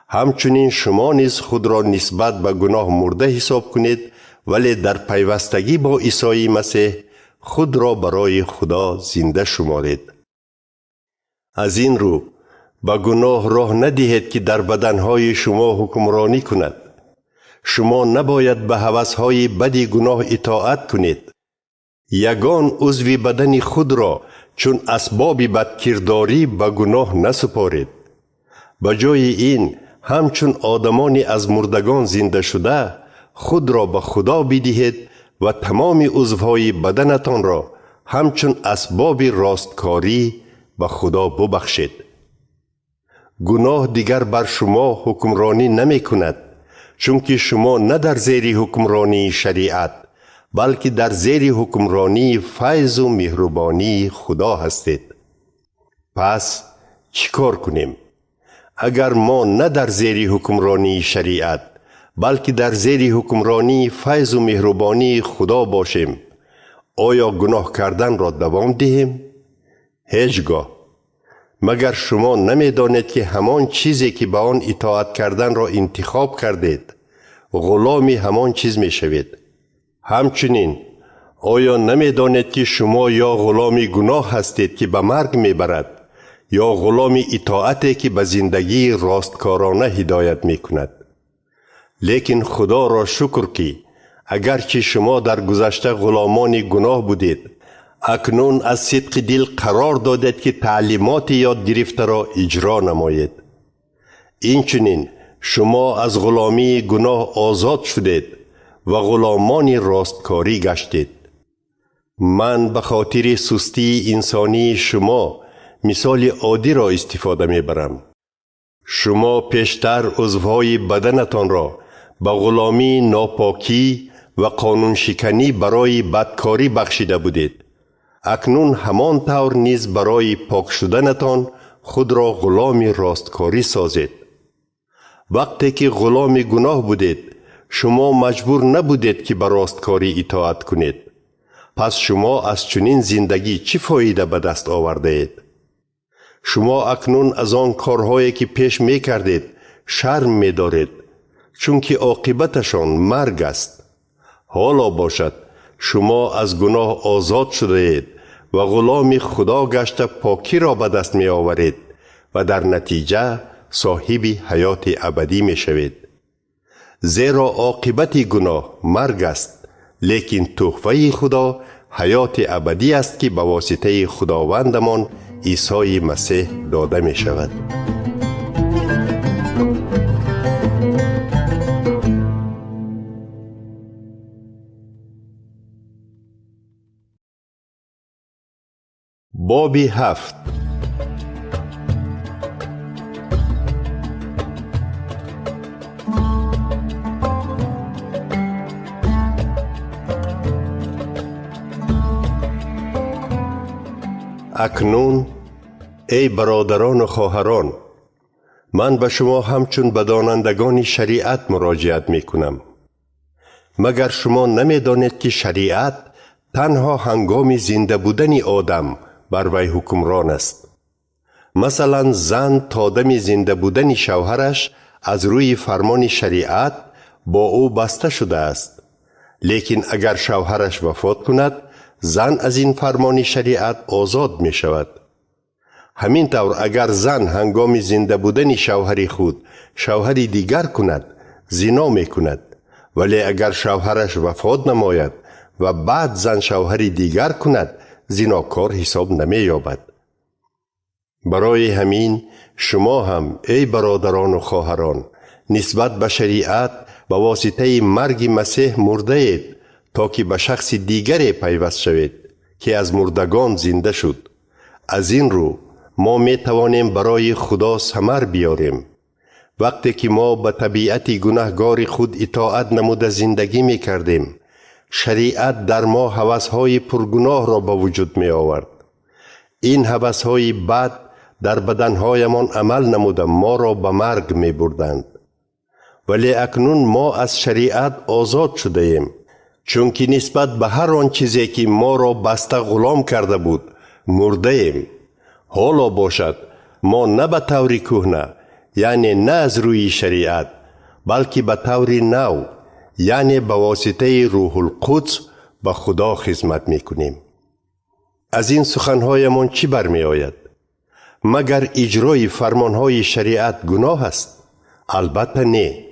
همچنین شما نیز خود را نسبت به گناه مرده حساب کنید، ولی در پیوستگی با عیسی مسیح خود را برای خدا زنده شمارید. از این رو به گناه راه ندهید که در بدنهای شما حکمرانی کند. شما نباید به هوسهای بدی گناه اطاعت کنید. یگان عضو بدن خود را چون اسباب بدکرداری به گناه نسپارید. به جای این همچون آدمانی از مردگان زنده شده خود را به خدا بدهید و تمام عضوهای بدنتان را همچون اسباب راستکاری به خدا ببخشید. گناه دیگر بر شما حکمرانی نمی کند، چون که شما نه در زیر حکمرانی شریعت بلکه در زیر حکمرانی فیض و مهربانی خدا هستید. پس چیکار کنیم؟ اگر ما نه در زیر حکمرانی شریعت بلکه در زیر حکمرانی فیض و مهربانی خدا باشیم، آیا گناه کردن را دوام دهیم؟ هیچگاه. مگر شما نمی دانید که همان چیزی که به آن اطاعت کردن را انتخاب کردید غلامی همان چیز می شوید؟ همچنین آیا نمی دانید که شما یا غلامی گناه هستید که به مرگ می برد یا غلامی اطاعتی که به زندگی راستکارانه هدایت می کند؟ لیکن خدا را شکر که اگرچه شما در گذشته غلامان گناه بودید، اکنون از صدق دل قرار دادید که تعلیمات یاد گرفته را اجرا نمایید. اینچنین شما از غلامی گناه آزاد شدید و غلامان راستکاری گشتید. من به خاطر سستی انسانی شما مثال عادی را استفاده می برم. شما پیشتر عضوهای بدنتان را به غلامی ناپاکی و قانون شکنی برای بدکاری بخشیده بودید. اکنون همان طور نیز برای پاک شدنتان خود را غلام راستکاری سازید. وقتی که غلام گناه بودید، شما مجبور نبودید که به راستکاری اطاعت کنید. پس شما از چنین زندگی چه فایده به دست آورده اید؟ شما اکنون از آن کارهایی که پیش می کردید شرم می دارید، چون که عاقبتشان مرگ است. حالا باشد شما از گناه آزاد شده اید و غلام خدا گشته پاکی را به دست می آورید و در نتیجه صاحب حیات ابدی می شوید. زیرا عاقبت گناه مرگ است، لیکن تحفه خدا حیات ابدی است که به واسطه خداوندمان عیسی مسیح داده می شود. باب 7. اکنون ای برادران و خواهران، من به شما همچون به دانندگان شریعت مراجعت می کنم. مگر شما نمی دانید که شریعت تنها هنگام زنده بودن آدم بر وی حکمران است؟ مثلا زن تا دم زنده بودن شوهرش از روی فرمان شریعت با او بسته شده است، لیکن اگر شوهرش وفات کند زن از این فرمان شریعت آزاد می شود. همین طور اگر زن هنگام زنده بودن شوهر خود شوهری دیگر کند زنا می کند، ولی اگر شوهرش وفات نماید و بعد زن شوهری دیگر کند زناکار حساب نمی یابد. برای همین شما هم ای برادران و خواهران نسبت به شریعت به واسطه مرگ مسیح مرده اید تا که به شخص دیگری پیوست شوید که از مردگان زنده شد. از این رو ما می توانیم برای خدا ثمر بیاریم. وقتی که ما به طبیعت گناهگار خود اطاعت نموده زندگی می کردیم، شریعت در ما هوس‌های پرگناه را به وجود می آورد. این هوس‌های بد در بدنهایمان عمل نموده ما را به مرگ می بردند. ولی اکنون ما از شریعت آزاد شده ایم، چون که نسبت به هر آن چیزی که ما را بسته غلام کرده بود مرده ایم. حالا باشد ما نه به طور کهنه، یعنی نه از روی شریعت، بلکه به طور نو، یعنی به واسطه روح القدس به خدا خدمت می کنیم. از این سخنهایمان چی برمی آید؟ مگر اجرای فرمانهای شریعت گناه است؟ البته نه.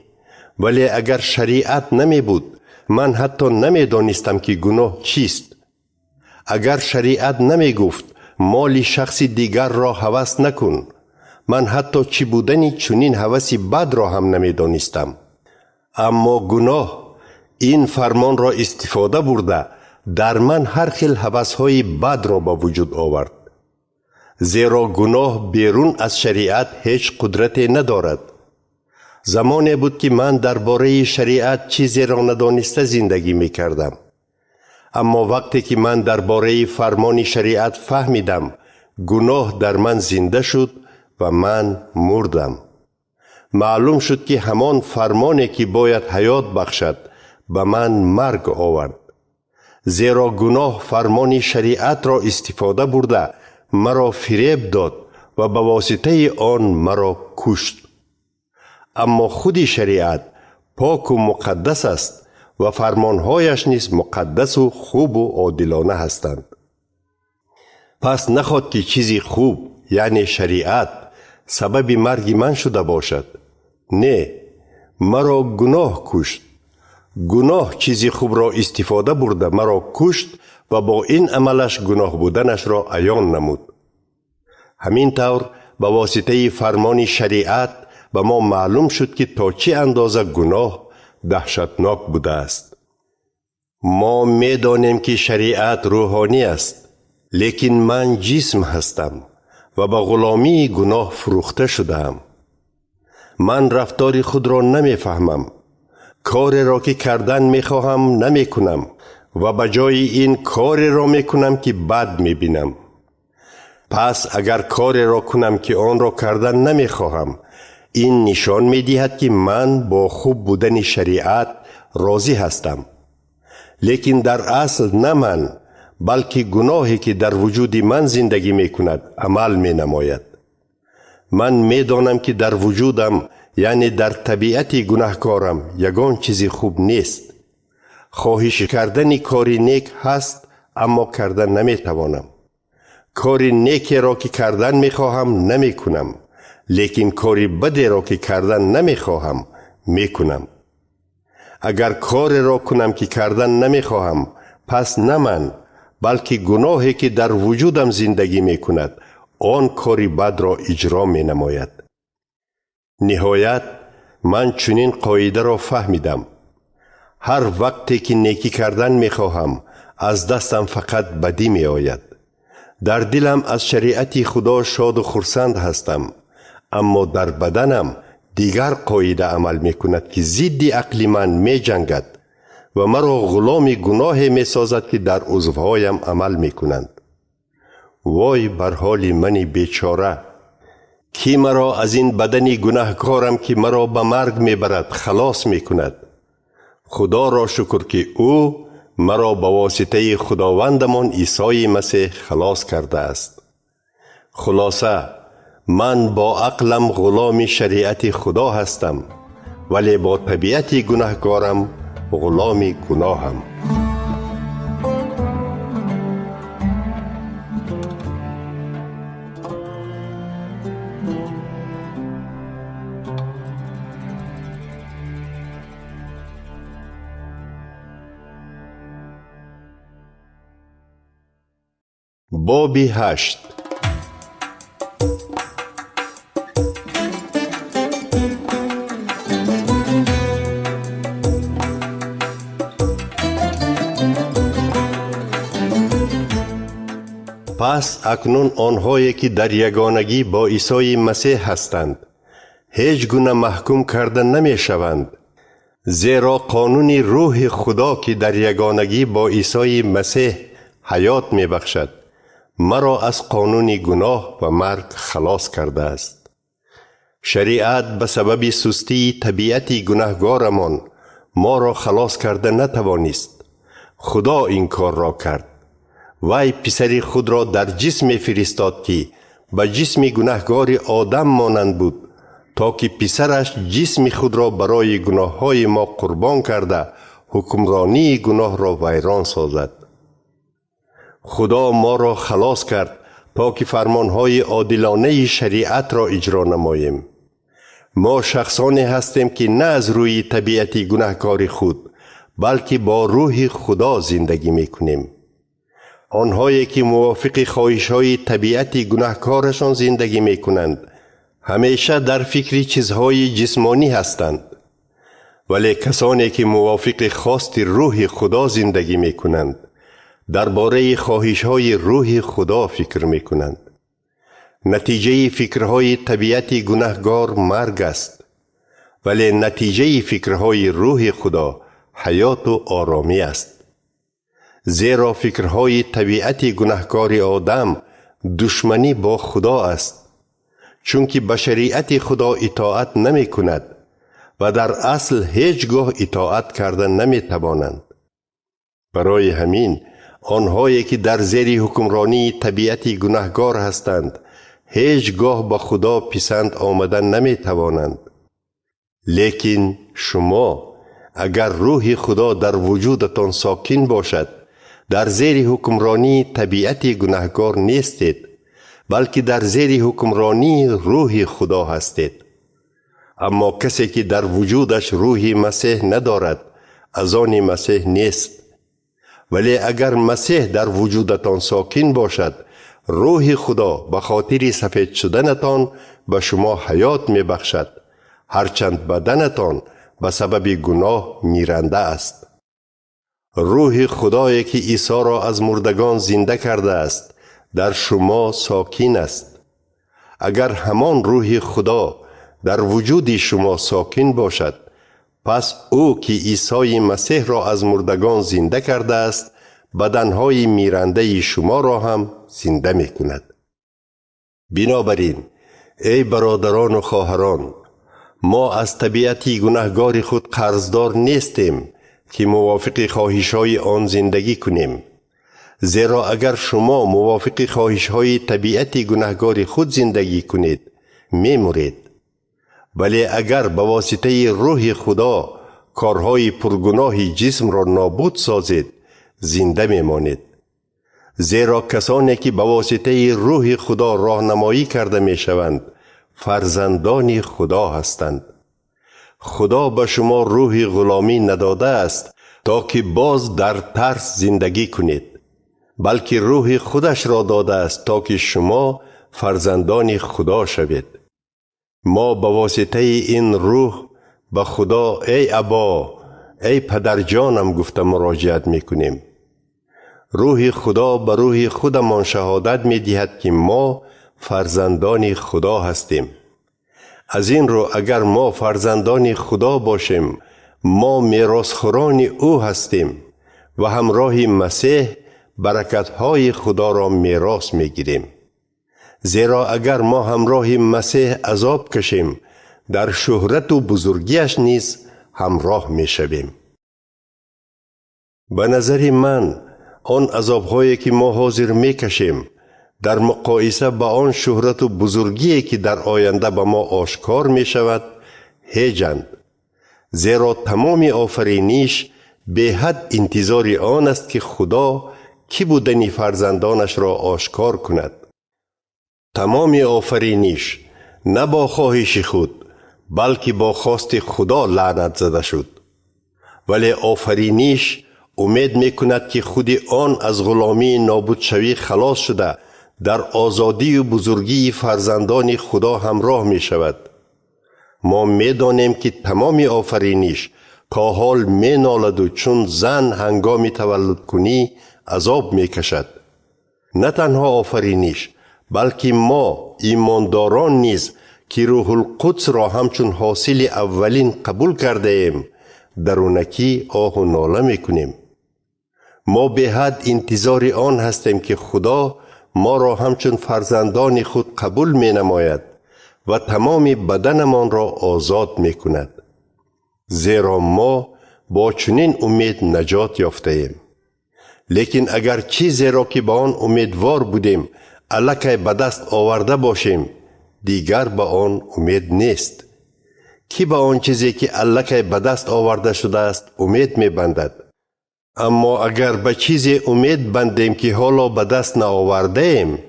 ولی اگر شریعت نمی بود من حتی نمی دانستم که گناه چیست. اگر شریعت نمی گفت مال شخص دیگر را هوس نکن، من حتی چی بودنی چنین هوسی بد را هم نمی دانستم. اما گناه این فرمان را استفاده برده در من هر خیل هوس‌های بد را با وجود آورد. زیرا گناه بیرون از شریعت هیچ قدرتی ندارد. زمانی بود که من درباره شریعت چیزی را ندانسته زندگی می کردم. اما وقتی که من درباره فرمان شریعت فهمیدم، گناه در من زنده شد و من مردم. معلوم شد که همان فرمانی که باید حیات بخشد به من مرگ آورد. زیرا گناه فرمان شریعت را استفاده برده مرا فریب داد و به واسطه آن مرا کشت. اما خود شریعت پاک و مقدس است و فرمانهایش نیز مقدس و خوب و عادلانه هستند. پس نخواد که چیزی خوب یعنی شریعت سبب مرگ من شده باشد. نه، مرا گناه کشت. گناه چیزی خوب را استفاده برده مرا کشت و با این عملش گناه بودنش را عیان نمود. همین طور به واسطه فرمان شریعت به ما معلوم شد که تا چه اندازه گناه دهشتناک بوده است. ما می دانیم که شریعت روحانی است، لیکن من جسم هستم و به غلامی گناه فروخته شدم. من رفتار خود را نمی فهمم. کاری را که کردن می خواهم نمی کنم و به جای این کاری را می کنم که بد می بینم. پس اگر کاری را کنم که آن را کردن نمی خواهم، این نشان می دهد که من با خوب بودن شریعت راضی هستم. لیکن در اصل نه من، بلکه گناهی که در وجود من زندگی می کند عمل می نماید. من می دانم که در وجودم یعنی در طبیعت گناهکارم یگان چیزی خوب نیست. خواهش کردن کاری نیک هست اما کردن نمی توانم. کاری نیکی را که کردن می خواهم نمی کنم، لیکن کاری بدی را که کردن نمی خواهم می کنم. اگر کاری را کنم که کردن نمی خواهم، پس نه من بلکه گناهی که در وجودم زندگی می کند آن کاری بد را اجرا می نماید. نهایت من چنین قاعده را فهمیدم: هر وقتی که نیکی کردن می خواهم از دستم فقط بدی می آید. در دلم از شریعت خدا شاد و خرسند هستم، اما در بدنم دیگر قاعده عمل می کند که ضد عقل من می جنگد و مرا غلام گناه می سازد که در عضوهایم عمل می کنند. وای بر حال من بیچاره! کی مرا از این بدن گناهکارم که مرا به مرگ می برد خلاص می کند؟ خدا را شکر که او مرا به واسطه خداوندمان عیسی مسیح خلاص کرده است. خلاصه من با عقلم غلام شریعت خدا هستم، ولی با طبیعت گناهکارم غلام گناهم. باب 8. پس اکنون آنهایی که در یگانگی با عیسی مسیح هستند هیچ گونه محکوم کردن نمی شوند، زیرا قانون روح خدا که در یگانگی با عیسی مسیح حیات می بخشد مرا از قانون گناه و مرگ خلاص کرده است. شریعت به سبب سستی طبیعت گناهگارمان ما را خلاص کرده نتوانست. خدا این کار را کرد. وی پسر خود را در جسم فرستاد که به جسم گناهگار آدم مانند بود، تا که پسرش جسم خود را برای گناههای ما قربان کرده حکمرانی گناه را ویران سازد. خدا ما را خلاص کرد تا که فرمانهای عادلانه شریعت را اجرا نماییم. ما شخصانی هستیم که نه از روی طبیعت گناهکار خود بلکه با روح خدا زندگی می کنیم. آنهایی که موافق خواهش‌های طبیعت گناهکارشان زندگی می کنند همیشه در فکر چیزهای جسمانی هستند، ولی کسانی که موافق خواست روح خدا زندگی می کنند درباره خواهش‌های روح خدا فکر می کنند. نتیجه فکرهای طبیعت گناهکار مرگ است. ولی نتیجه فکرهای روح خدا حیات و آرامی است. زیرا فکرهای طبیعت گناهکار آدم دشمنی با خدا است، چون که به شریعت خدا اطاعت نمی کند و در اصل هیچگاه اطاعت کردن نمی توانند. برای همین آنهایی که در زیر حکمرانی طبیعت گناهکار هستند هیچگاه به خدا پسند آمدن نمی توانند. لیکن شما اگر روح خدا در وجودتان ساکن باشد در زیر حکمرانی طبیعت گناهکار نیستید، بلکه در زیر حکمرانی روح خدا هستید. اما کسی که در وجودش روح مسیح ندارد از آن مسیح نیست. ولی اگر مسیح در وجودتان ساکن باشد روح خدا به خاطر سفید شدنتان به شما حیات می بخشد، هرچند بدنتان به سبب گناه میرنده است. روح خدایی که عیسی را از مردگان زنده کرده است در شما ساکن است. اگر همان روح خدا در وجود شما ساکن باشد، پس او که عیسی مسیح را از مردگان زنده کرده است بدنهای میرنده شما را هم زنده می کند. بنابراین ای برادران و خواهران، ما از طبیعت گناهکار خود قرضدار نیستیم که موافق خواهش‌های آن زندگی کنیم. زیرا اگر شما موافق خواهش‌های طبیعت گناهکار خود زندگی کنید می‌مرید. ولی اگر به واسطه روح خدا کارهای پرگناه جسم را نابود سازید زنده می‌مانید. زیرا کسانی که به واسطه روح خدا راهنمایی کرده می‌شوند فرزندان خدا هستند. خدا به شما روح غلامی نداده است تا که باز در ترس زندگی کنید، بلکه روح خودش را داده است تا که شما فرزندان خدا شوید. ما به واسطه این روح به خدا ای ابا، ای پدر جانم گفته مراجعت میکنیم. روح خدا به روح خودمان شهادت میدهد که ما فرزندان خدا هستیم. از این رو اگر ما فرزندان خدا باشیم ما میراثخواران او هستیم و همراه مسیح برکت‌های خدا را میراث میگیریم. زیرا اگر ما همراه مسیح عذاب کشیم در شهرت و بزرگیش نیز همراه میشویم. به نظر من آن عذاب‌هایی که ما حاضر میکشیم در مقایسه با آن شهرت و بزرگی که در آینده به ما آشکار می شود هیچند. زیرا تمام آفرینش به حد انتظار آن است که خدا کی بودن فرزندانش را آشکار کند. تمام آفرینش نه با خواهش خود بلکه با خواست خدا لعنت زده شد. ولی آفرینش امید می کند که خود آن از غلامی نابود شوی خلاص شده در آزادی و بزرگی فرزندان خدا همراه می شود. ما می دانیم که تمام آفرینش تا حال می نالد و چون زن هنگام تولد کنی عذاب می کشد. نه تنها آفرینش بلکه ما ایمانداران نیز که روح القدس را همچون حاصل اولین قبول کرده ایم درونکی آه و ناله می کنیم. ما به حد انتظار آن هستیم که خدا ما را همچون فرزندان خود قبول می نماید و تمام بدنمان را آزاد می کند. زیرا ما با چنین امید نجات یافته ایم. لیکن اگر چیزی را که با آن امیدوار بودیم الکی به دست آورده باشیم دیگر به آن امید نیست. کی به آن چیزی که الکی به دست آورده شده است امید می بندد؟ اما اگر به چیزی امید بندیم که حالا به دست نآورده ایم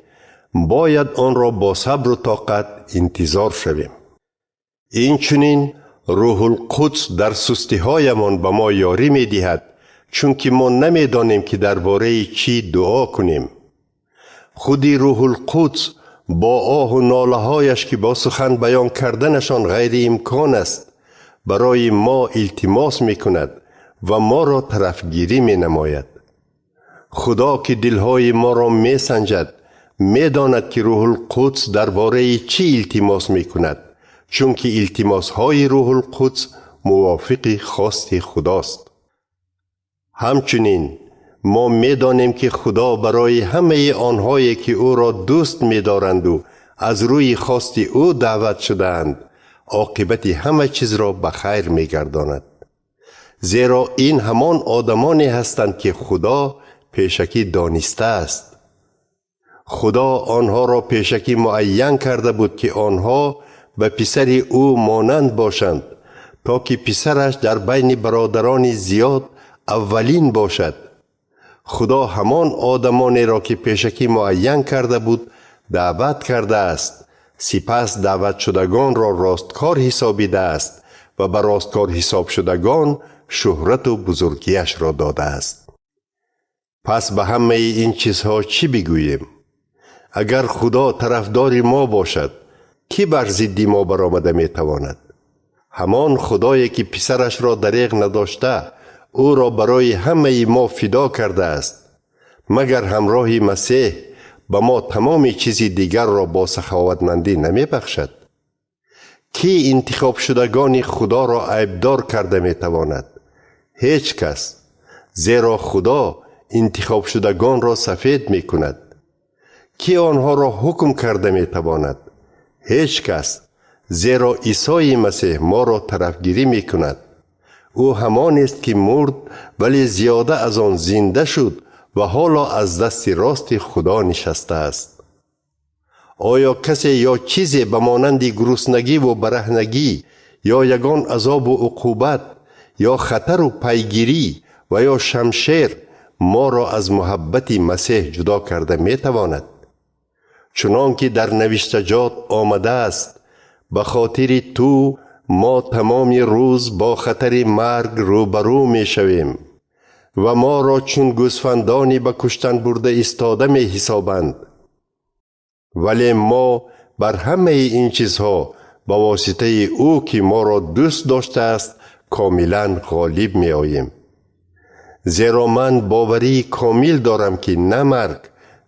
باید آن را با صبر و طاقت انتظار شویم. این چنین روح القدس در سستی هایمان به ما یاری می دهد چون که ما نمی دانیم که درباره چی دعا کنیم. خودی روح القدس با آه و ناله هایش که با سخن بیان کردنشان غیر امکان است برای ما التماس می کند و ما را طرفگیری می نماید. خدا که دلهای ما را می سنجد می داند که روح القدس درباره چی التماس می کند چون که التماس های روح القدس موافق خواست خداست. همچنین ما می دانیم که خدا برای همه آنهایی که او را دوست می دارند و از روی خواست او دعوت شدند عاقبت همه چیز را به خیر می گرداند. زیرا این همان آدمانی هستند که خدا پیشکی دانسته است. خدا آنها را پیشکی معین کرده بود که آنها به پسر او مانند باشند تا که پسرش در بین برادران زیاد اولین باشد. خدا همان آدمانی را که پیشکی معین کرده بود دعوت کرده است، سپس دعوت شدگان را راستکار حسابیده است و به راستکار حساب شدگان شهرت و بزرگیش را داده است. پس به همه این چیزها چی بگوییم؟ اگر خدا طرفدار ما باشد کی بر ضد ما برآمده می تواند؟ همان خدایی که پسرش را دریغ نداشته او را برای همه ما فدا کرده است، مگر همراه مسیح به ما تمام چیزی دیگر را با سخاوتمندی نمی بخشد؟ کی انتخاب شدگان خدا را عیبدار کرده می تواند؟ هیچ کس، زیرا خدا انتخاب شدگان را سفید می کند. کی آنها را حکم کرده می تواند؟ هیچ کس، زیرا عیسی مسیح ما را طرفگیری می کند. او همان است که مرد ولی زیاده از آن زنده شد و حالا از دست راست خدا نشسته است. آیا کسی یا چیزی به مانند گرسنگی و برهنگی یا یگان عذاب و عقوبت یا خطر و پیگیری و یا شمشیر ما را از محبت مسیح جدا کرده می تواند؟ چنان که در نوشتجات آمده است به خاطر تو ما تمام روز با خطر مرگ روبرو می شویم و ما را چون گوسفندانی به کشتن برده ایستاده می حسابند. ولی ما بر همه این چیزها با واسطه او که ما را دوست داشته است کاملا غالب می آییم. زیرا من باوری کامل دارم که نه مرگ،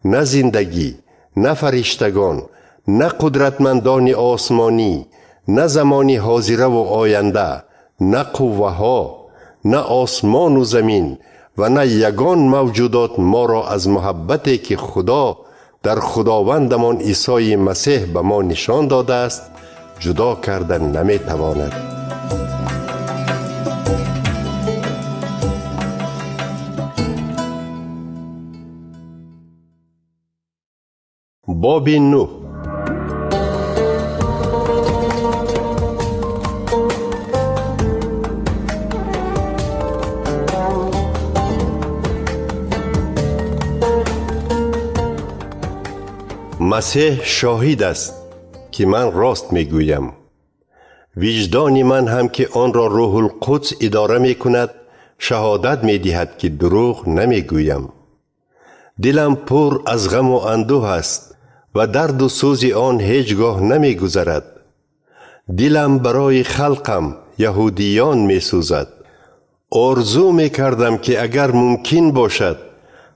نه زندگی، نه فرشتگان، نه قدرتمندان آسمانی، نه زمانی حاضره و آینده، نه قوه ها، نه آسمان و زمین و نه یگان موجودات ما را از محبتی که خدا در خداوندمان عیسی مسیح به ما نشان داده است جدا کردن نمی تواند. باب 9. مسیح شاهد است که من راست میگویم. وجدان من هم که آن را روح القدس اداره می کند شهادت می دهد که دروغ نمی گویم. دلم پر از غم و اندوه است و درد و سوز آن هیچگاه نمی گذرد. دلم برای خلقم یهودیان می سوزد. آرزو می کردم که اگر ممکن باشد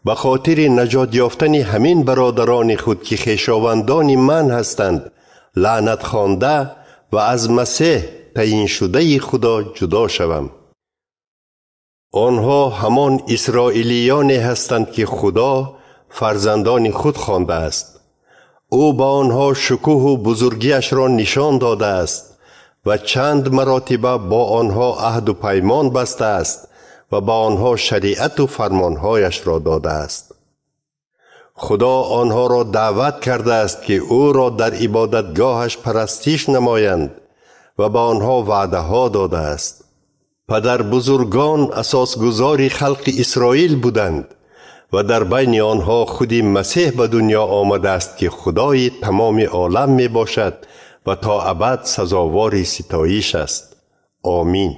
به خاطر نجات یافتن همین برادران خود که خویشاوندان من هستند لعنت خوانده و از مسیح تعیین شده خدا جدا شوم. آنها همان اسرائیلیانی هستند که خدا فرزندان خود خوانده است. او با آنها شکوه و بزرگیش را نشان داده است و چند مراتبه با آنها عهد و پیمان بسته است و با آنها شریعت و فرمانهایش را داده است. خدا آنها را دعوت کرده است که او را در عبادتگاهش پرستش نمایند و با آنها وعده ها داده است. پدر بزرگان اساسگزار خلق اسرائیل بودند و در بین آنها خود مسیح به دنیا آمده است که خدای تمام عالم می باشد و تا ابد سزاوار ستایش است. آمین.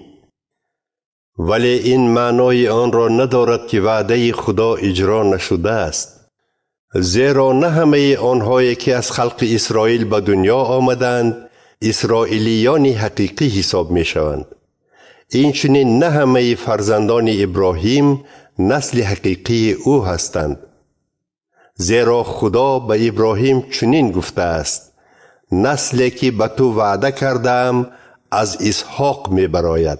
ولی این معنای آن را ندارد که وعده خدا اجرا نشده است. زیرا نه همه آنهایی که از خلق اسرائیل به دنیا آمدند اسرائیلیان حقیقی حساب می شوند. این چنین نه همه فرزندان ابراهیم نسل حقیقی او هستند. زیرا خدا به ابراهیم چنین گفته است: نسلی که به تو وعده کردم از اسحاق می براید.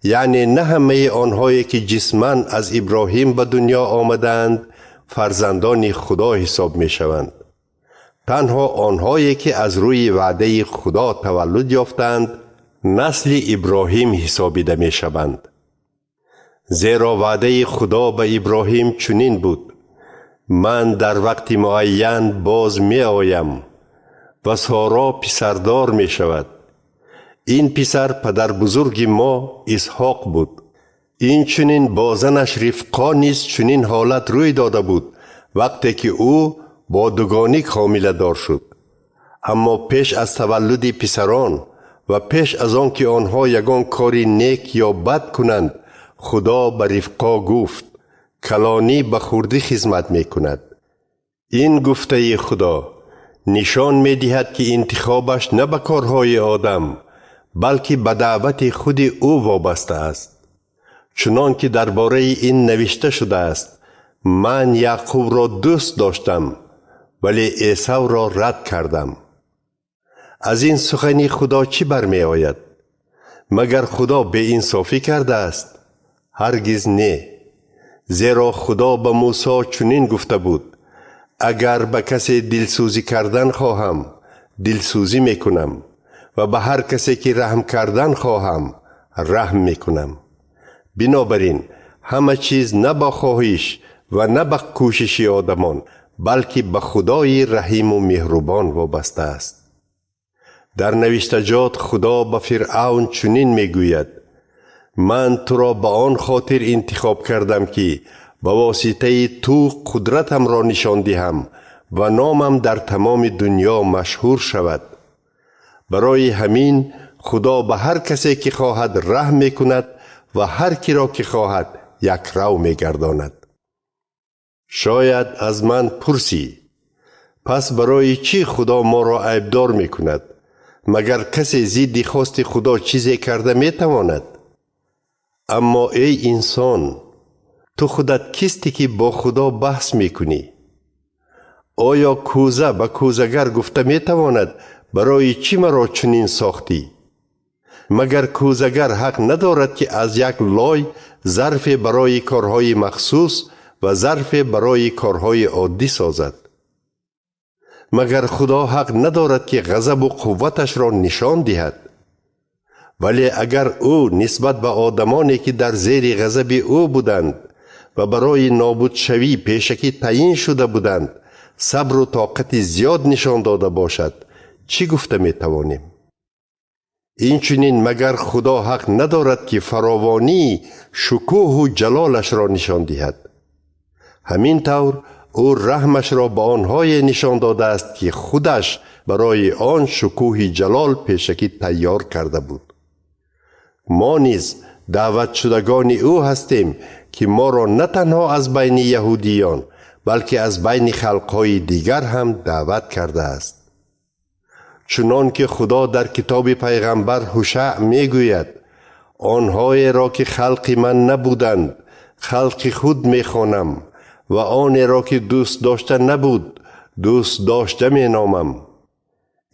یعنی نه همه آنهایی که جسماً از ابراهیم به دنیا آمدند فرزندان خدا حساب می شوند. تنها آنهایی که از روی وعده خدا تولد یافتند نسل ابراهیم حسابیده می شوند. زیرا وعده خدا به ابراهیم چنین بود: من در وقت معین باز می آیم و سارا پسردار می شود. این پسر پدر بزرگ ما اسحاق بود. این چنین با زنش رفقا نیز چنین حالت روی داده بود وقتی که او با دوگانی کامل دار شد. اما پیش از تولد پسران و پیش از آن که آنها یگان کاری نیک یا بد کنند خدا به رفقا گفت کلانی به خردی خدمت می کند. این گفته خدا نشان می دهد که انتخابش نه به کارهای آدم بلکه به دعوت خود او وابسته است. چنان که درباره این نوشته شده است: من یعقوب را دوست داشتم ولی عیسی را رد کردم. از این سخنی خدا چی برمی آید؟ مگر خدا بی انصافی کرده است؟ هرگز نه. زیرا خدا به موسی چنین گفته بود: اگر به کسی دلسوزی کردن خواهم دلسوزی میکنم و به هر کسی که رحم کردن خواهم رحم میکنم. بنابراین همه چیز نه با خواهش و نه به کوشش آدمان بلکه به خدای رحیم و مهربان وابسته است. در نوشتجات خدا به فرعون چنین میگوید: من تو را به آن خاطر انتخاب کردم که به واسطه تو قدرتم را نشان دهم و نامم در تمام دنیا مشهور شود. برای همین خدا به هر کسی که خواهد رحم میکند و هر کی را که خواهد یک رو میگرداند. شاید از من پرسی: پس برای چی خدا ما را عیبدار میکند؟ مگر کسی ضد خواست خدا چیزی کرده میتواند؟ اما ای انسان، تو خودت کیستی که با خدا بحث میکنی؟ آیا کوزه به کوزگر گفته میتواند برای چی مرا چنین ساختی؟ مگر کوزگر حق ندارد که از یک لای ظرف برای کارهای مخصوص و ظرف برای کارهای عادی سازد؟ مگر خدا حق ندارد که غضب و قوتش را نشان دهد؟ ولی اگر او نسبت به آدمانی که در زیر غضب او بودند و برای نابود شوی پیشکی تعیین شده بودند صبر و طاقت زیاد نشان داده باشد، چی گفته می توانیم؟ این چنین مگر خدا حق ندارد که فراوانی شکوه و جلالش را نشان دهد؟ همین طور او رحمش را به آنهای نشان داده است که خودش برای آن شکوه جلال پیشکی تیار کرده بود. ما نیز دعوت شدگان او هستیم که ما را نه تنها از بین یهودیان بلکه از بین خلقهای دیگر هم دعوت کرده است. چنان که خدا در کتاب پیغمبر هوشع می گوید: آنهایی را که خلق من نبودند خلق خود می خوانم و آن را که دوست داشته نبود دوست داشته می نامم.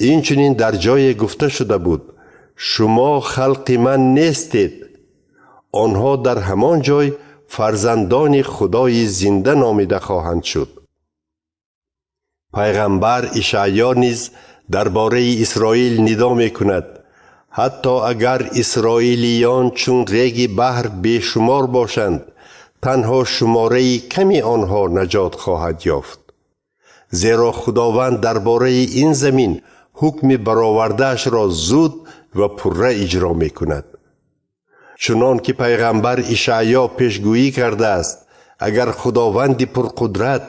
این چنین در جای گفته شده بود: شما خلق من نیستید. آنها در همان جای فرزندان خدای زنده نامیده خواهند شد. پیغمبر اشعیا نیز درباره اسرائیل ندا می کند: حتی اگر اسرائیلیان چون ریگ بحر بیشمار باشند تنها شماره کمی آنها نجات خواهد یافت. زیرا خداوند درباره این زمین حکم برآورده‌اش را زود و پره اجرا می کند. چنان که پیغمبر اشعیا پیشگویی کرده است: اگر خداوند پرقدرت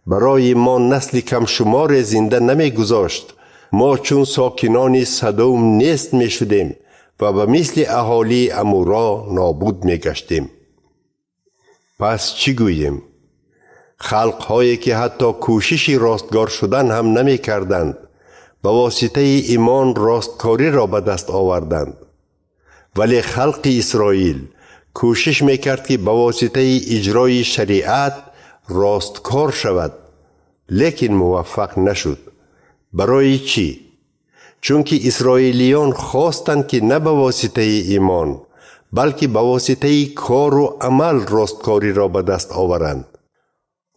برای ما نسل کم شمار زنده نمی گذاشت ما چون ساکنان سدوم نیست می شدیم و به مثل اهالی امورا نابود می گشتیم. پس چی گوییم؟ خلقهایی که حتی کوشش راستگار شدن هم نمی کردند به واسطه ایمان راستکاری را به دست آوردند. ولی خلق اسرائیل کوشش می کرد که به واسطه اجرای شریعت راستکار شود، لیکن موفق نشد. برای چی؟ چون که اسرائیلیان خواستند که نه به واسطه ایمان بلکه به واسطه کار و عمل راستکاری را به دست آورند.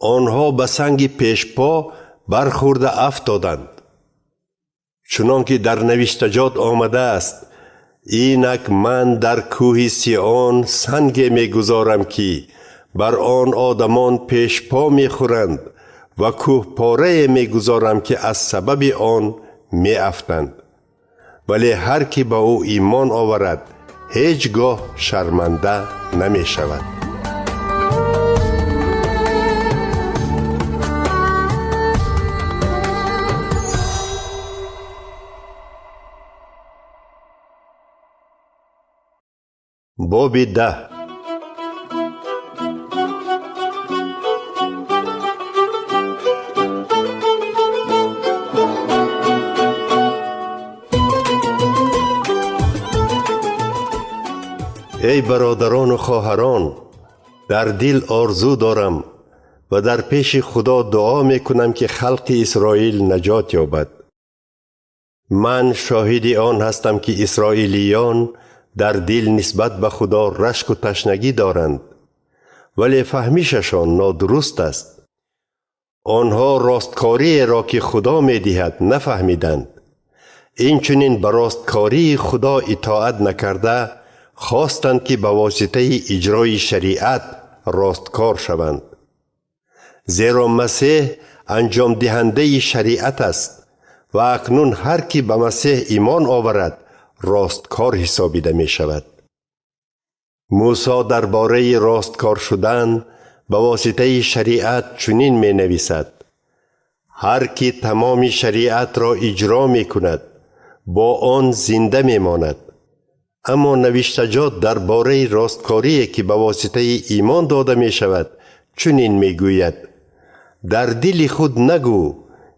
آنها به سنگ پیشپا برخورده افتادند. چنانکه در نوشتجات آمده است: اینک من در کوه سیون سنگ می گذارم که بر آن آدمان پیشپا می خورند و کوه پاره می گذارم که از سبب آن می افتند. ولی هر کی به او ایمان آورد هیچگاه شرمنده نمی شود. باب 10. ای برادران و خواهران، در دل آرزو دارم و در پیش خدا دعا می کنم که خلق اسرائیل نجات یابد. من شاهد آن هستم که اسرائیلیان در دل نسبت به خدا رشک و تشنگی دارند، ولی فهمیششان نادرست است. آنها راستکاری را که خدا می دهد نفهمیدند. این چنین به راستکاری خدا اطاعت نکرده خواستند که به واسطه اجرای شریعت راستکار شوند. زیرا مسیح انجام دهنده شریعت است و اکنون هر کی به مسیح ایمان آورد راستکار حسابیده می شود. موسی درباره راستکار شدن به واسطه شریعت چنین می نویسد: هر کی تمام شریعت را اجرا می کند با آن زنده می ماند. اما نوشتجات درباره راستکاری که به واسطه ایمان داده می شود چنین می گوید: در دل خود نگو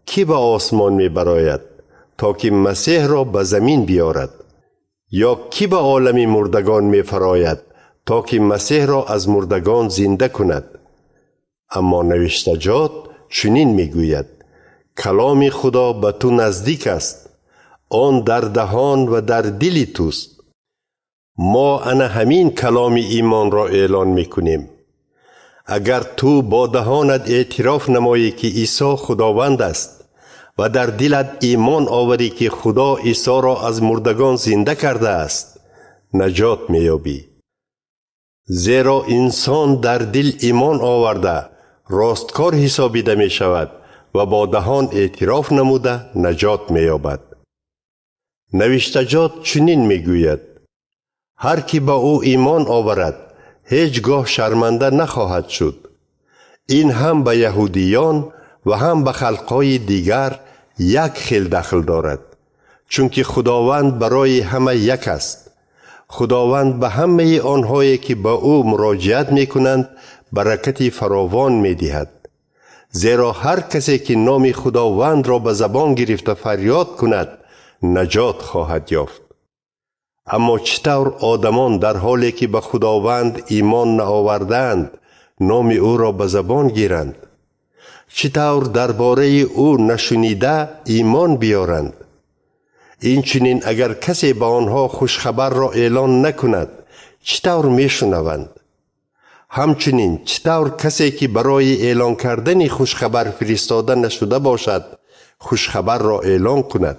کی به آسمان می براید تا که مسیح را به زمین بیارد، یا کی به عالم مردگان می فراید تا که مسیح را از مردگان زنده کند. اما نوشتجات چنین می گوید: کلام خدا به تو نزدیک است، آن در دهان و در دل توست. ما انا همین کلام ایمان را اعلان می کنیم. اگر تو با دهانت اعتراف نمایی که عیسی خداوند است و در دلت ایمان آوری که خدا عیسی را از مردگان زنده کرده است، نجات می یابی. زیرا انسان در دل ایمان آورده راستکار حسابیده می شود و با دهان اعتراف نموده نجات می یابد. نوشتجات چنین می گوید: هر کی با او ایمان آورد هیچگاه شرمنده نخواهد شد. این هم به یهودیان و هم به خلقهای دیگر یک خیل دخل دارد، چون که خداوند برای همه یک است. خداوند به همه آنهایی که به او مراجعت می کنند برکت فراوان می دهد. زیرا هر کسی که نام خداوند را به زبان گرفته فریاد کند نجات خواهد یافت. اما چطور آدمان در حالی که به خداوند ایمان نآوردند نام او را به زبان گیرند؟ چطور درباره او نشنیده ایمان بیارند؟ این چنین اگر کسی به آنها خوشخبر را اعلان نکند چطور میشنوند؟ همچنین چطور کسی که برای اعلان کردن خوشخبر فرستاده نشده باشد خوشخبر را اعلان کند؟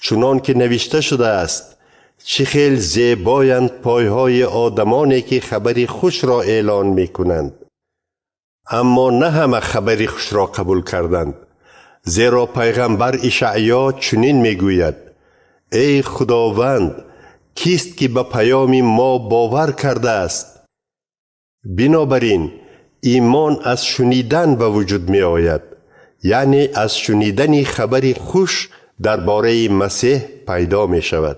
چنان که نوشته شده است: چه خیل زیبایند پایهای آدمانی که خبری خوش را اعلان می کنند. اما نه همه خبری خوش را قبول کردند. زیرا پیغمبر اشعیا چنین می گوید: ای خداوند، کیست که به پیام ما باور کرده است؟ بنابراین ایمان از شنیدن به وجود می آید، یعنی از شنیدن خبری خوش درباره مسیح پیدا می شود.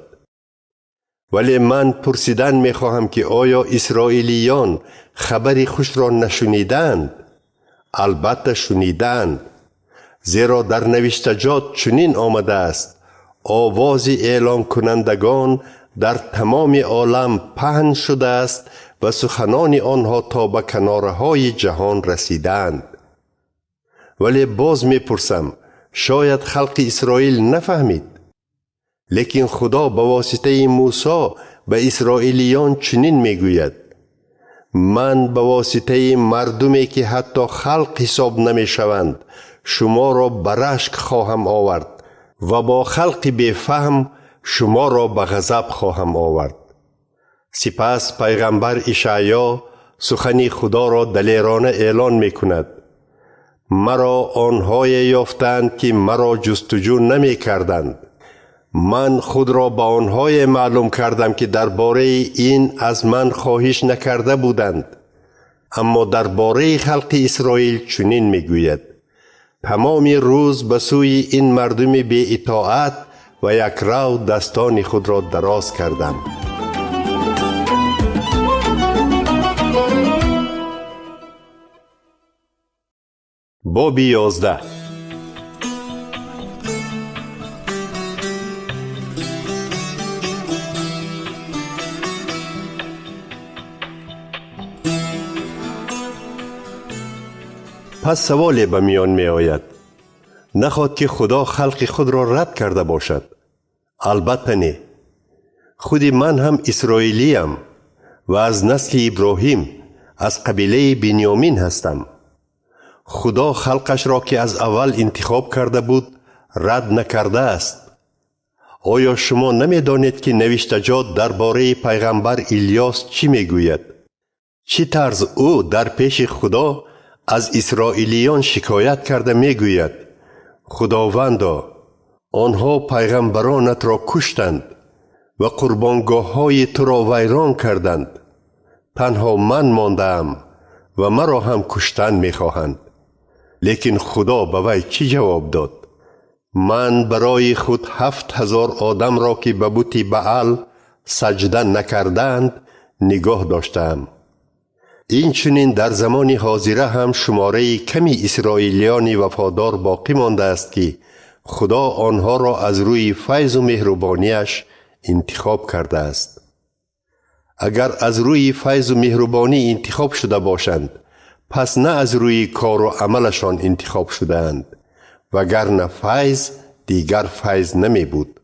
ولی من پرسیدن می خواهم که آیا اسرائیلیان خبری خوش را نشنیدند؟ البته شنیدند. زیرا در نوشتجات چنین آمده است: آواز اعلان کنندگان در تمام عالم پهن شده است و سخنان آنها تا به کناره های جهان رسیدند. ولی باز می پرسم: شاید خلق اسرائیل نفهمید، لیکن خدا به واسطه موسی به اسرائیلیان چنین میگوید: من به واسطه مردمی که حتی خلق حساب نمی شوند شما را به رشک خواهم آورد و با خلق بیفهم شما را به غضب خواهم آورد. سپس پیغمبر اشعیا سخن خدا را دلیرانه اعلان می کند: مرا آنهای یافتند که مرا جستجو نمی کردند. من خود را به آنهای معلوم کردم که درباره این از من خواهش نکرده بودند. اما درباره خلق اسرائیل چنین می گوید: تمام روز به سوی این مردم بی اطاعت و یک رو دستان خود را دراز کردم. باب 11. پس سوالی به میان می آید: نخواد که خدا خلق خود را رد کرده باشد؟ البته نه. خود من هم اسرائیلیم و از نسل ابراهیم از قبیله بنیامین هستم. خدا خلقش را که از اول انتخاب کرده بود رد نکرده است. آیا شما نمی دانید که نوشتجات درباره پیغمبر الیاس چی می گوید؟ چی طرز او در پیش خدا از اسرائیلیان شکایت کرده می گوید: خداوندا، آنها پیغمبرانت را کشتند و قربانگاه های تو را ویران کردند. تنها من ماندم و مرا هم کشتن می خواهند. لیکن خدا به وی چی جواب داد؟ من برای خود 7,000 آدم را که به بت بعل سجده نکردند نگاه داشتم. این چنین در زمان حاضره هم شماره کمی اسرائیلیان وفادار باقی مانده است که خدا آنها را از روی فیض و مهربانیش انتخاب کرده است. اگر از روی فیض و مهربانی انتخاب شده باشند، پس نه از روی کار و عملشان انتخاب شده اند، وگرنه فیض دیگر فیض نمی بود.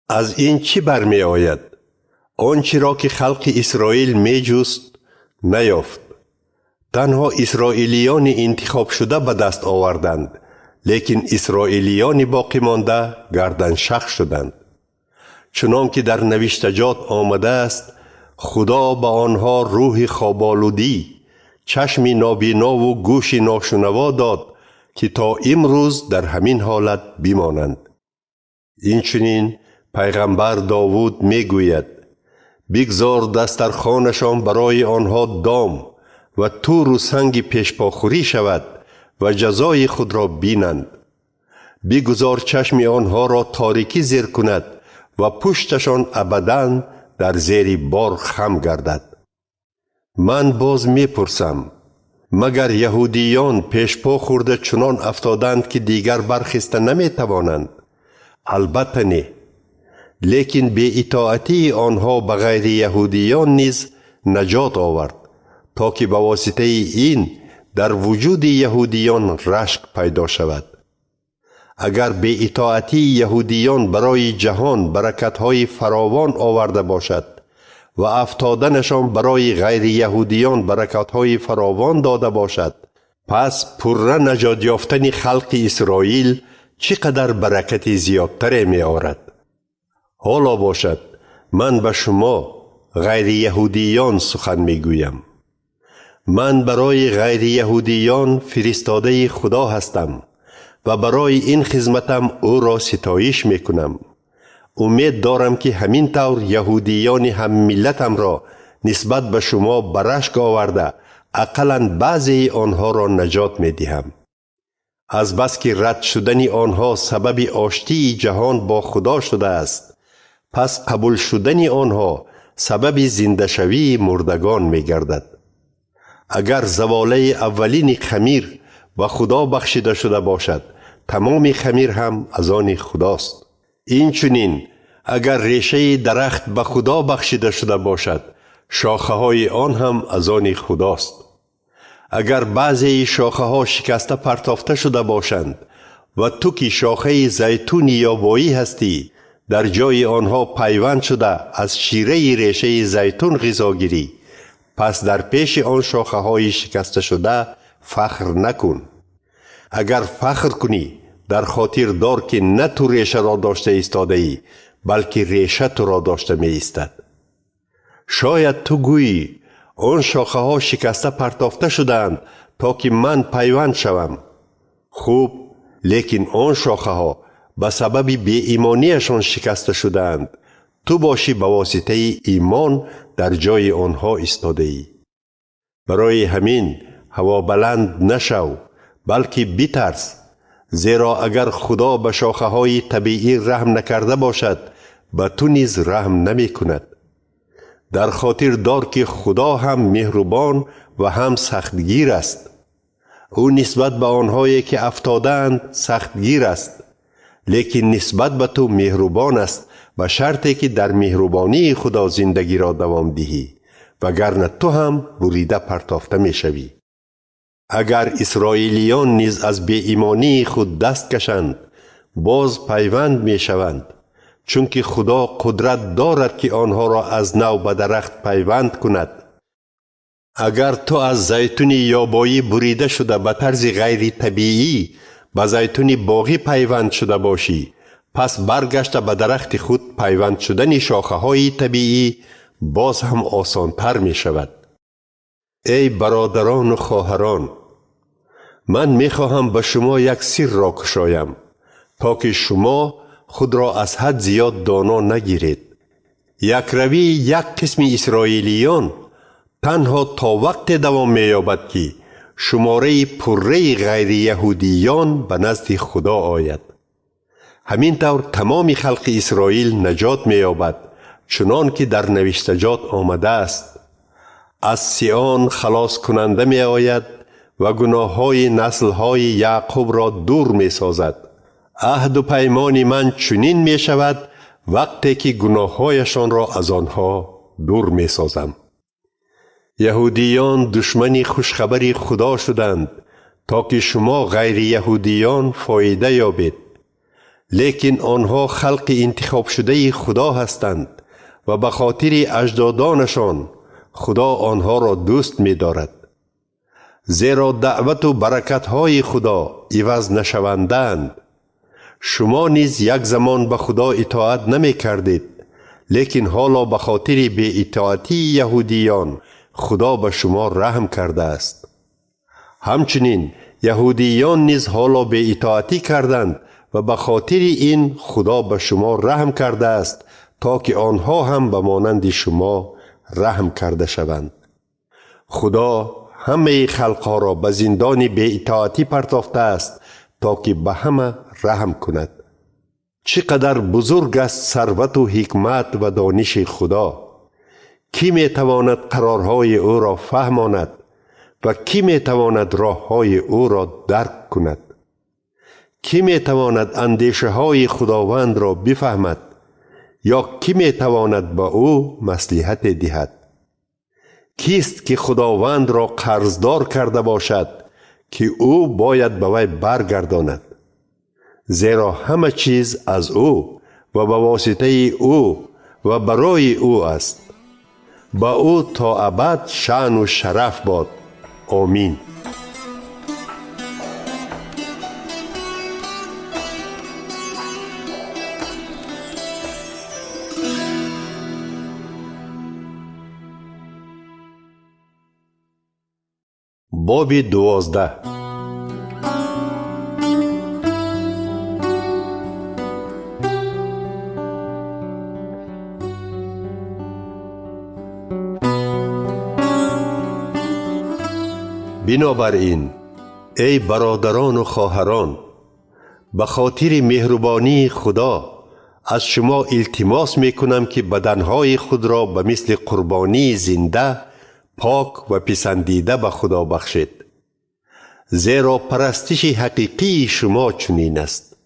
از این چی برمی آید؟ آنچه را که خلق اسرائیل می جست نیافت. تنها اسرائیلیان انتخاب شده به دست آوردند، لیکن اسرائیلیان باقی مانده گردن شخ شدند. چنان که در نوشتجات آمده است: خدا به آنها روح خوابالودی، چشم نابینا و گوش ناشنوا داد که تا امروز در همین حالت بمانند. این چنین پیغمبر داوود می گوید: بگذار دسترخوانشان برای آنها دام و تور و سنگ پیشپاخوری شود و جزای خود را بینند. بگذار چشم آنها را تاریکی زیر کند و پشتشان ابداً در زیر بار خم گردد. من باز می پرسم: مگر یهودیان پیشپا خورده چنان افتادند که دیگر برخسته نمی توانند؟ البته نه. لیکن بی اطاعتی آنها به غیر یهودیان نیز نجات آورد، تا که به واسطه این در وجود یهودیان رشک پیدا شود. اگر بی اطاعتی یهودیان برای جهان برکت‌های فراوان آورده باشد و افتادنشان برای غیر یهودیان برکت‌های فراوان داده باشد، پس پره نجات یافتن خلق اسرائیل چقدر برکت زیادتر می آورد. حالا باشد من به شما غیر یهودیان سخن می گویم. من برای غیر یهودیان فرستاده خدا هستم و برای این خدمتم او را ستایش می کنم. امید دارم که همین طور یهودیان هم ملتم را نسبت به شما برشک آورده اقلاً بعضی آنها را نجات می دهم. از بس که رد شدن آنها سبب آشتی جهان با خدا شده است، پس قبول شدن آنها سبب زنده شوی مردگان می گردد. اگر زواله اولین خمیر به خدا بخشیده شده باشد، تمام خمیر هم از آن خداست. این چنین اگر ریشه درخت به خدا بخشیده شده باشد، شاخه های آن هم از آن خداست. اگر بعضی شاخه ها شکسته پرتافته شده باشند و تو که شاخه زیتون یابایی هستی در جای آنها پیوند شده از شیره ریشه زیتون غذا گیری، پس در پیش آن شاخه های شکسته شده فخر نکن. اگر فخر کنی در خاطر دار که نه تو ریشه را داشته ایستاده ای بلکه ریشه تو را داشته می ایستد. شاید تو گویی آن شاخه ها شکسته پرتافته شدند تا که من پیوند شوم. خوب، لیکن آن شاخه ها به سبب بی ایمانیشان شکسته شدند. تو باشی به واسطه ایمان در جای آنها ایستاده ای. برای همین هوا بلند نشو بلکه بترس، زیرا اگر خدا به شاخه های طبیعی رحم نکرده باشد به تو نیز رحم نمی کند. در خاطر دار که خدا هم مهربان و هم سختگیر است. او نسبت به آنهایی که افتادند سختگیر است، لیکن نسبت به تو مهربان است به شرطی که در مهربانی خدا زندگی را دوام دهی، وگرنه تو هم بریده پرتافته می شوی. اگر اسرائیلیان نیز از بی ایمانی خود دست کشند باز پیوند می شوند، چون که خدا قدرت دارد که آنها را از نو به درخت پیوند کند. اگر تو از زیتون یابایی بریده شده به طرز غیر طبیعی به زیتون باغی پیوند شده باشی، پس برگشته به درخت خود پیوند شدن شاخه های طبیعی باز هم آسان تر می شود. ای برادران و خواهران، من می خواهم به شما یک سر را گشایم تا که شما خود را از حد زیاد دانا نگیرید. یک روی یک قسم اسرائیلیان تنها تا وقت دوام می یابد که شماره پره غیر یهودیان به نزد خدا آید. همین طور تمام خلق اسرائیل نجات می یابد، چنان که در نوشتجات آمده است: از سیان خلاص کننده می آید و گناه های نسل های یعقوب را دور می سازد. عهد و پیمان من چنین می شود وقتی که گناه هایشان را از آنها دور می سازم. یهودیان دشمن خوشخبری خدا شدند تا که شما غیر یهودیان فایده یابید، لیکن آنها خلق انتخاب شده خدا هستند و به خاطر اجدادانشان خدا آنها را دوست می دارد. زیرا دعوت و برکت های خدا عوض نشوندند. شما نیز یک زمان به خدا اطاعت نمی کردید، لیکن حالا به خاطر بی اطاعتی یهودیان خدا به شما رحم کرده است. همچنین یهودیان نیز حالا بی اطاعتی کردند و به خاطر این خدا به شما رحم کرده است تا که آنها هم به مانند شما رحم کرده شوند. خدا همه خلقها را به زندان بی اطاعتی پرتافته است تا که به همه رحم کند. چقدر بزرگ است ثروت و حکمت و دانش خدا! کی می تواند قرارهای او را فهماند و کی می تواند راههای او را درک کند؟ کی می تواند اندیشه های خداوند را بفهمد یا کی می تواند با او مصلحت دهد؟ کیست که خداوند را قرضدار کرده باشد که او باید به وی برگرداند؟ زیرا همه چیز از او و به واسطه او و برای او است. با او تا ابد شأن و شرف باد. آمین. باب 12. بنابراین ای برادران و خواهران، به خاطر مهربانی خدا از شما التماس می کنم که بدنهای خود را به مثل قربانی زنده، پاک و پسندیده به خدا بخشید. زیرا پرستش حقیقی شما چنین است.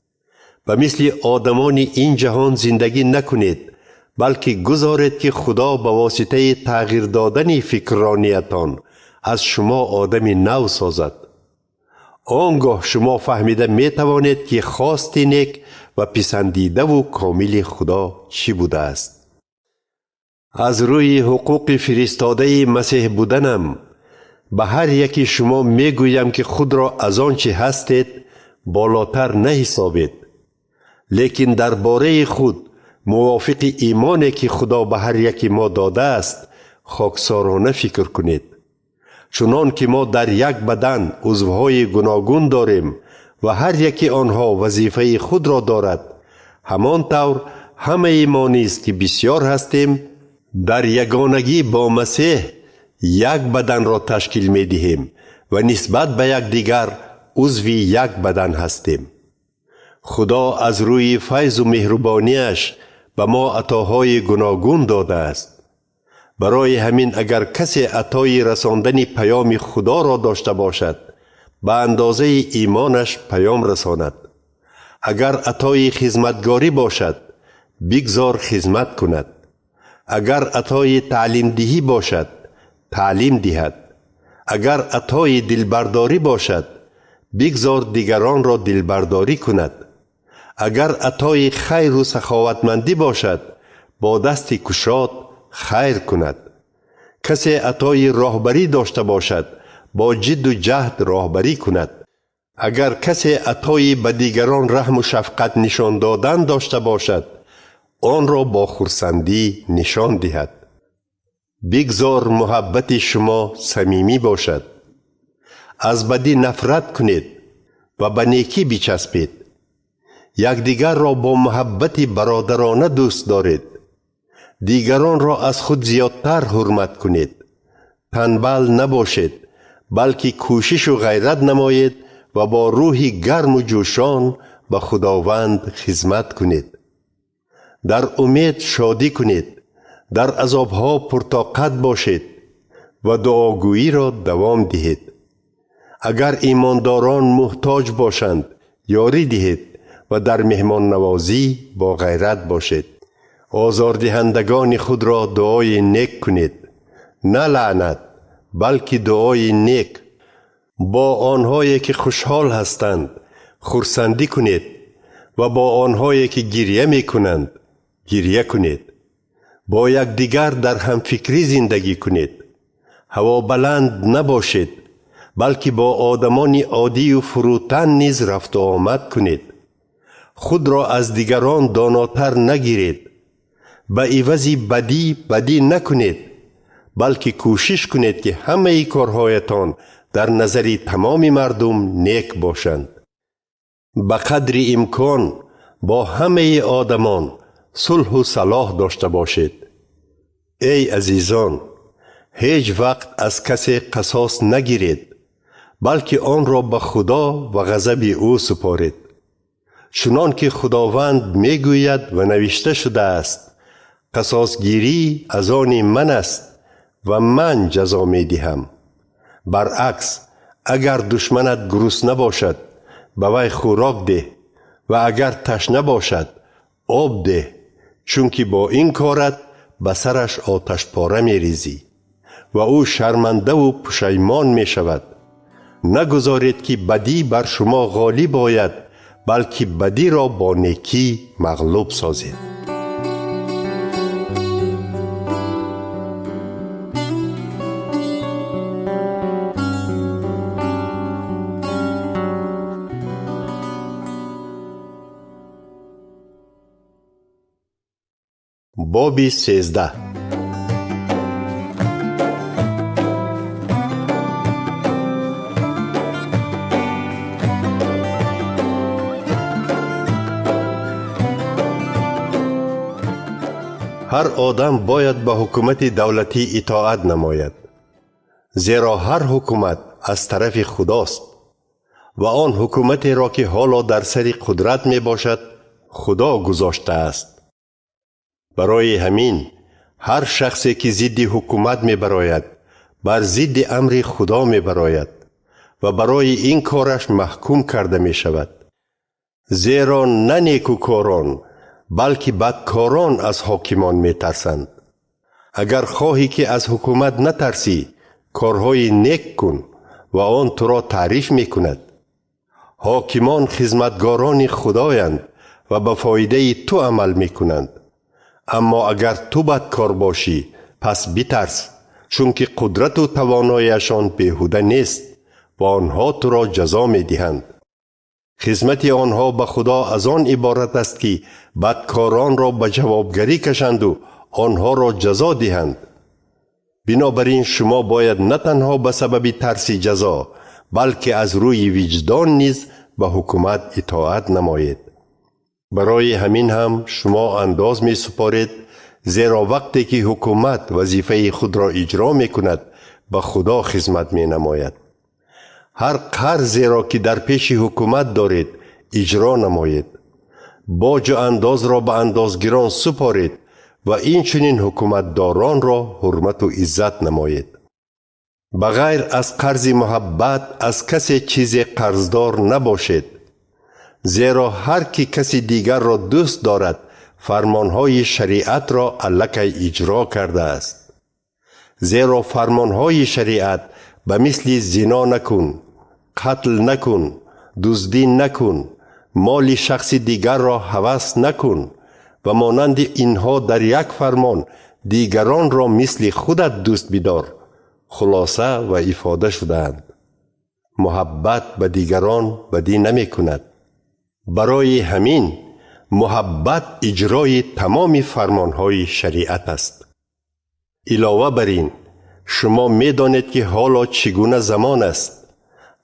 به مثل آدمان این جهان زندگی نکنید، بلکه گذارید که خدا به واسطه تغییر دادن فکرانیتان از شما آدم نو سازد. آنگاه شما فهمیده می توانید که خواست نیک و پسندیده و کامل خدا چی بوده است. از روی حقوق فرستاده مسیح بودنم به هر یکی شما می گویم که خود را از آنچه هستید بالاتر نحسابید، لیکن درباره خود موافق ایمانی که خدا به هر یکی ما داده است خاکسارانه فکر کنید. چنان که ما در یک بدن عضوهای گوناگون داریم و هر یکی آنها وظیفه خود را دارد، همان طور همه ما نیز که بسیار هستیم در یگانگی با مسیح یک بدن را تشکیل می دهیم و نسبت به یک دیگر عضو یک بدن هستیم. خدا از روی فیض و مهربانیش به ما عطاهای گوناگون داده است. برای همین اگر کسی عطای رساندن پیام خدا را داشته باشد به اندازه ایمانش پیام رساند. اگر عطای خدمتگاری باشد بگذار خدمت کند. اگر عطای تعلیم دهی باشد تعلیم دهد. اگر عطای دلبرداری باشد بگذار دیگران را دلبرداری کند. اگر عطای خیر و سخاوتمندی باشد با دست کشاد خیر کند. کسی عطای راهبری داشته باشد با جد و جهد راهبری کند. اگر کسی عطای به دیگران رحم و شفقت نشان دادن داشته باشد آن را با خرسندی نشان دهد. بگذار محبت شما صمیمی باشد. از بدی نفرت کنید و به نیکی بچسبید. یکدیگر را با محبت برادرانه دوست دارید. دیگران را از خود زیادتر حرمت کنید. تنبل نباشید بلکه کوشش و غیرت نمایید و با روح گرم و جوشان به خداوند خدمت کنید. در امید شادی کنید. در عذابها پرطاقت باشید و دعاگویی را دوام دهید. اگر ایمانداران محتاج باشند یاری دهید و در مهمان نوازی با غیرت باشید. آزاردهندگان خود را دعای نیک کنید، نه لعنت بلکه دعای نیک. با آنهایی که خوشحال هستند خرسندی کنید و با آنهایی که گریه می کنند گریه کنید. با یک دیگر در همفکری زندگی کنید. هوا بلند نباشید بلکه با آدمان عادی و فروتن نیز رفت و آمد کنید. خود را از دیگران داناتر نگیرید. به عوض بدی نکنید بلکه کوشش کنید که همه کارهایتان در نظر تمام مردم نیک باشند. به قدر امکان با همه آدمان صلح و صلاح داشته باشید. ای عزیزان، هیچ وقت از کسی قصاص نگیرید بلکه آن را به خدا و غضب او سپارید. چنان که خداوند می گوید و نوشته شده است قصاصگیری از آن من است و من جزا می دهم. برعکس اگر دشمنت گرسنه باشد به وی خوراک ده و اگر تشنه باشد آب ده، چون که با این کارت به سرش آتش پاره می ریزی و او شرمنده و پشیمان می شود. نگذارید که بدی بر شما غالب آید بلکه بدی را با نیکی مغلوب سازید. باب 13. هر آدم باید به حکومت دولتی اطاعت نماید، زیرا هر حکومت از طرف خداست و آن حکومت را که حالا در سر قدرت می باشد خدا گذاشته است. برای همین هر شخصی که ضد حکومت می براید بر ضد امر خدا می براید و برای این کارش محکوم کرده می شود. زیرا نه نیکوکاران بلکه بدکاران از حاکمان می ترسند. اگر خواهی که از حکومت نترسی کارهای نیک کن و آن تو را تعریف می کند. حاکمان خدمتگاران خدایند و به فایده تو عمل می کنند. اما اگر تو بدکار باشی پس بترس، چون که قدرت و تواناییشان بیهوده نیست و آنها تو را جزا می دهند. خدمت آنها به خدا از آن عبارت است که بدکاران را به جوابگری کشند و آنها را جزا دهند. بنابراین شما باید نه تنها به سبب ترس جزا بلکه از روی وجدان نیز به حکومت اطاعت نمایید. برای همین هم شما انداز می سپارید، زیرا وقتی که حکومت وظیفه خود را اجرا می کند به خدا خدمت می نماید. هر قرضی را که در پیش حکومت دارید اجرا نمایید. باج و انداز را به اندازگیران سپارید و این چنین حکومتداران را حرمت و عزت نمایید. بغیر از قرض محبت از کسی چیز قرضدار نباشید، زیرا هر کی کسی دیگر را دوست دارد فرمانهای شریعت را الکی اجرا کرده است. زیرا فرمانهای شریعت به مثل زنا نکن، قتل نکن، دزدی نکن، مال شخص دیگر را هوس نکن و مانند اینها در یک فرمان دیگران را مثل خودت دوست بدار خلاصه و افاده شدند. محبت به دیگران بدی نمی کند. برای همین محبت اجرای تمام فرمانهای شریعت است. علاوه بر این شما می دانید که حالا چگونه زمان است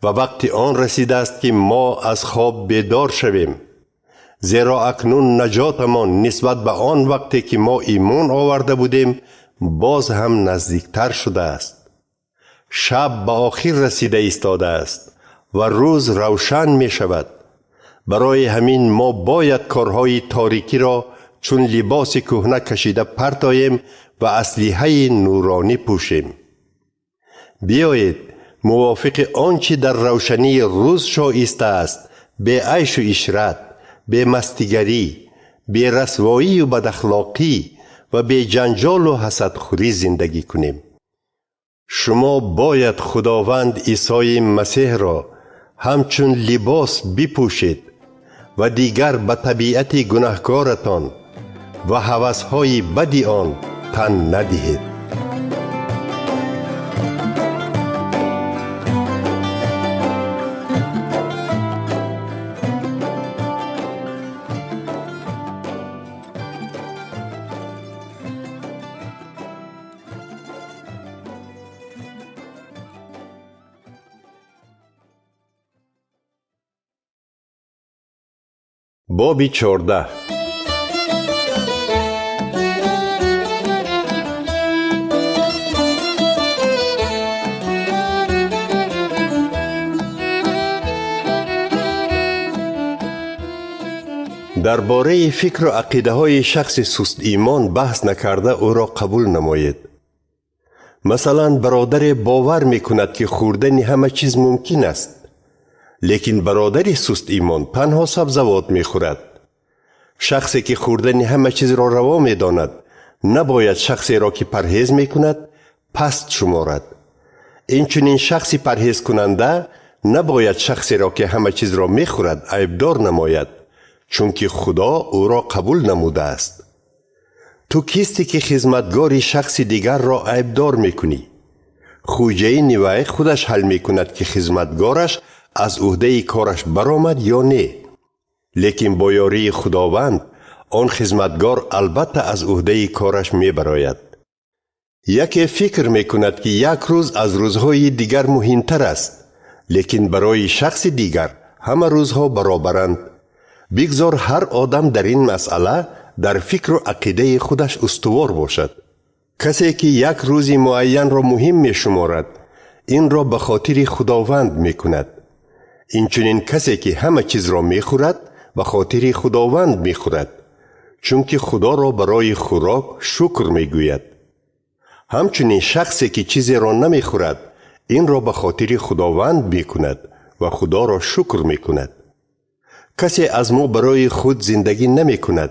و وقت آن رسیده است که ما از خواب بیدار شویم، زیرا اکنون نجاتمان نسبت به آن وقتی که ما ایمان آورده بودیم باز هم نزدیکتر شده است. شب به آخر رسیده ایستاده است و روز روشن می شود. برای همین ما باید کارهای تاریکی را چون لباس کهنه کشیده پرتاییم و اسلحه نورانی پوشیم. بیایید موافق آنچه در روشنی روز شایسته است به عیش و عشرت، به مستیگری، به رسوایی و بداخلاقی و به جنجال و حسدخوری زندگی کنیم. شما باید خداوند عیسی مسیح را همچون لباس بپوشید و دیگر به طبیعت گناهکارتان و هوس‌های بدی آن تن ندهید. باب 14. درباره فکر و عقیده های شخص سست ایمان بحث نکرده او را قبول نمایید. مثلا برادر باور میکند که خوردن همه چیز ممکن است، لیکن برادر سست ایمان تنها سبزوات میخورد. شخصی که خوردن همه چیز را روا میداند نباید شخصی را که پرهیز میکند پست شمارد. این چنین شخصی پرهیز کننده نباید شخصی را که همه چیز را میخورد عیبدار نماید، چون که خدا او را قبول نموده است. تو کیستی که خدمتگار شخص دیگر را عیبدار میکنی؟ خوجه نوای خودش حل میکند که خدمتگارش از عهده کارش برآمد یا نه، لیکن با یاری خداوند آن خدمتگار البته از عهده کارش میبراید. یکی فکر میکند که یک روز از روزهای دیگر مهمتر است، لیکن برای شخص دیگر همه روزها برابرند. بگذار هر آدم در این مسئله در فکر و عقیده خودش استوار باشد. کسی که یک روز معین را مهم می شمارد این را به خاطر خداوند می کند. این چنین کسی که همه چیز را می خورد به خاطر خداوند می خورد، چون که خدا را برای خوراک شکر می گوید. همچنین شخصی که چیزی را نمی خورد این را به خاطر خداوند می کند و خدا را شکر می کند. کسی از ما برای خود زندگی نمی کند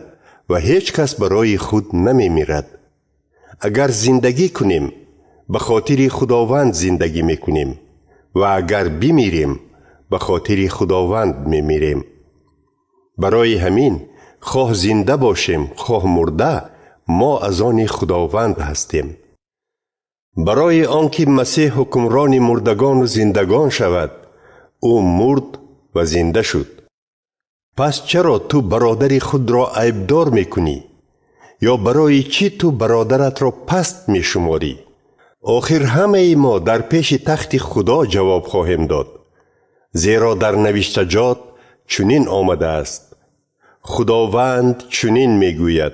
و هیچ کس برای خود نمی میرد. اگر زندگی کنیم به خاطر خداوند زندگی می کنیم و اگر بمیریم به خاطر خداوند می میریم. برای همین خواه زنده باشیم خواه مرده، ما از آن خداوند هستیم. برای آنکه مسیح حکمران مردگان و زندگان شود، او مرد و زنده شد. پس چرا تو برادر خود را عیبدار میکنی؟ یا برای چی تو برادرت را پست میشماری؟ آخر همه ما در پیش تخت خدا جواب خواهیم داد. زیرا در نوشتجات چنین آمده است: خداوند چنین میگوید: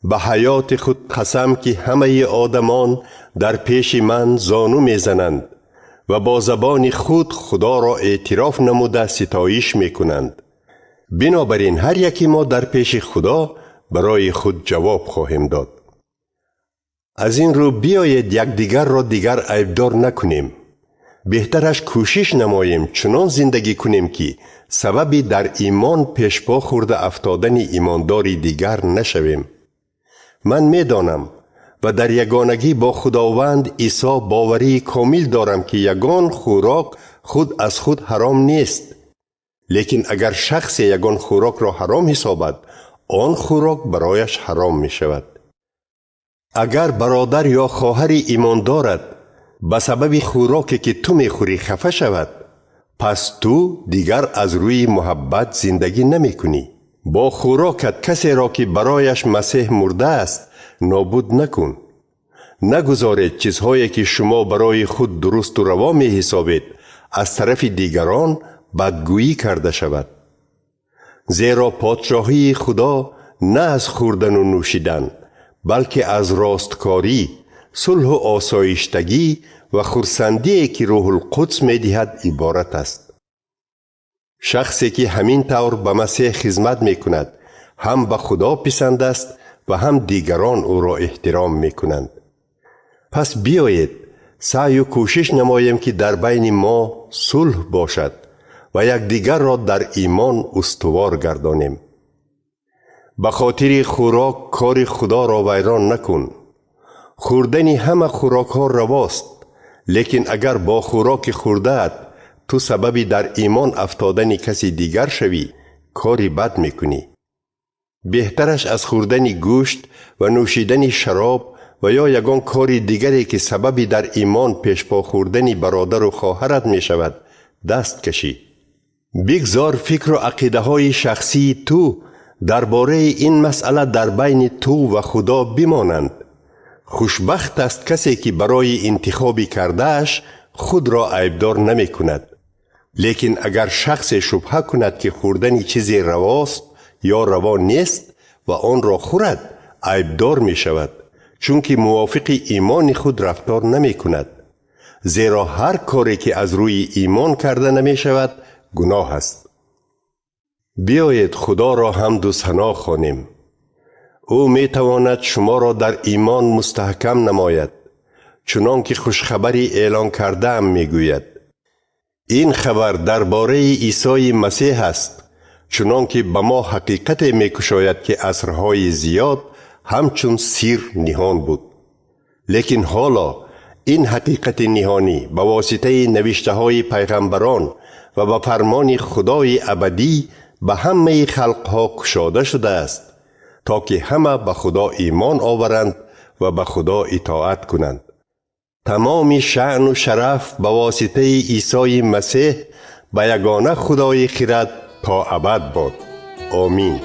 به حیات خود قسم که همه آدمان در پیش من زانو میزنند و با زبان خود خدا را اعتراف نموده ستایش میکنند. بنابراین هر یکی ما در پیش خدا برای خود جواب خواهیم داد. از این رو بیایید یکدیگر را دیگر عیبدار نکنیم. بهترش کوشش نماییم چنان زندگی کنیم که سببی در ایمان پیشپا خورده افتادن ایمانداری دیگر نشویم. من میدانم و در یگانگی با خداوند عیسی باوری کامل دارم که یگان خوراک خود از خود حرام نیست. لیکن اگر شخص یگان خوراک را حرام حسابد، آن خوراک برایش حرام می شود. اگر برادر یا خواهر ایمان دارد به سبب خوراکی که تو میخوری خفه شود، پس تو دیگر از روی محبت زندگی نمی کنی. با خوراکت کسی را که برایش مسیح مرده است نابود نکن. نگذارید چیزهایی که شما برای خود درست و روا می حسابید از طرف دیگران بدگویی کرده شود. زیرا پادشاهی خدا نه از خوردن و نوشیدن، بلکه از راستکاری، صلح و آسایشتگی و خرسندی که روح القدس می دهد عبارت است. شخصی که همین طور به مسیح خدمت می کند هم به خدا پسند است و هم دیگران او را احترام می کنند. پس بیایید سعی و کوشش نماییم که در بین ما صلح باشد و یکدیگر را در ایمان استوار گردانیم. به خاطر خوراک کار خدا را ویران نکن. خوردن همه خوراک ها رواست، لیکن اگر با خوراک خورده‌ات تو سببی در ایمان افتادن کسی دیگر شوی، کاری بد میکنی. بهترش از خوردن گوشت و نوشیدن شراب و یا یگان کاری دیگری که سببی در ایمان پیشپا خوردن برادر و خواهرت می شود دست کشی. بگذار فکر و عقیده های شخصی تو درباره این مسئله در بین تو و خدا بمانند. خوشبخت است کسی که برای انتخابی کردهش خود را عیبدار نمی کند. لیکن اگر شخص شبهه کند که خوردن چیزی رواست یا روا نیست و آن را خورد، عیبدار می شود، چون که موافق ایمان خود رفتار نمی کند. زیرا هر کاری که از روی ایمان کرده نمی شود گناه است. بیایید خدا را حمد و ثنا خوانیم. او می تواند شما را در ایمان مستحکم نماید، چنان که خوشخبری اعلان کرده ام می گوید. این خبر درباره عیسی مسیح است، چنان که به ما حقیقت می کشاید که عصرهای زیاد همچون سیر نهان بود. لیکن حالا این حقیقت نهانی به واسطه نوشته های پیغمبران و به فرمان خدای ابدی به همه خلقها کشاده شده است، تا که همه به خدا ایمان آورند و به خدا اطاعت کنند. تمام شأن و شرف به واسطه عیسی مسیح به یگانه خدای خرد تا ابد باد. آمین.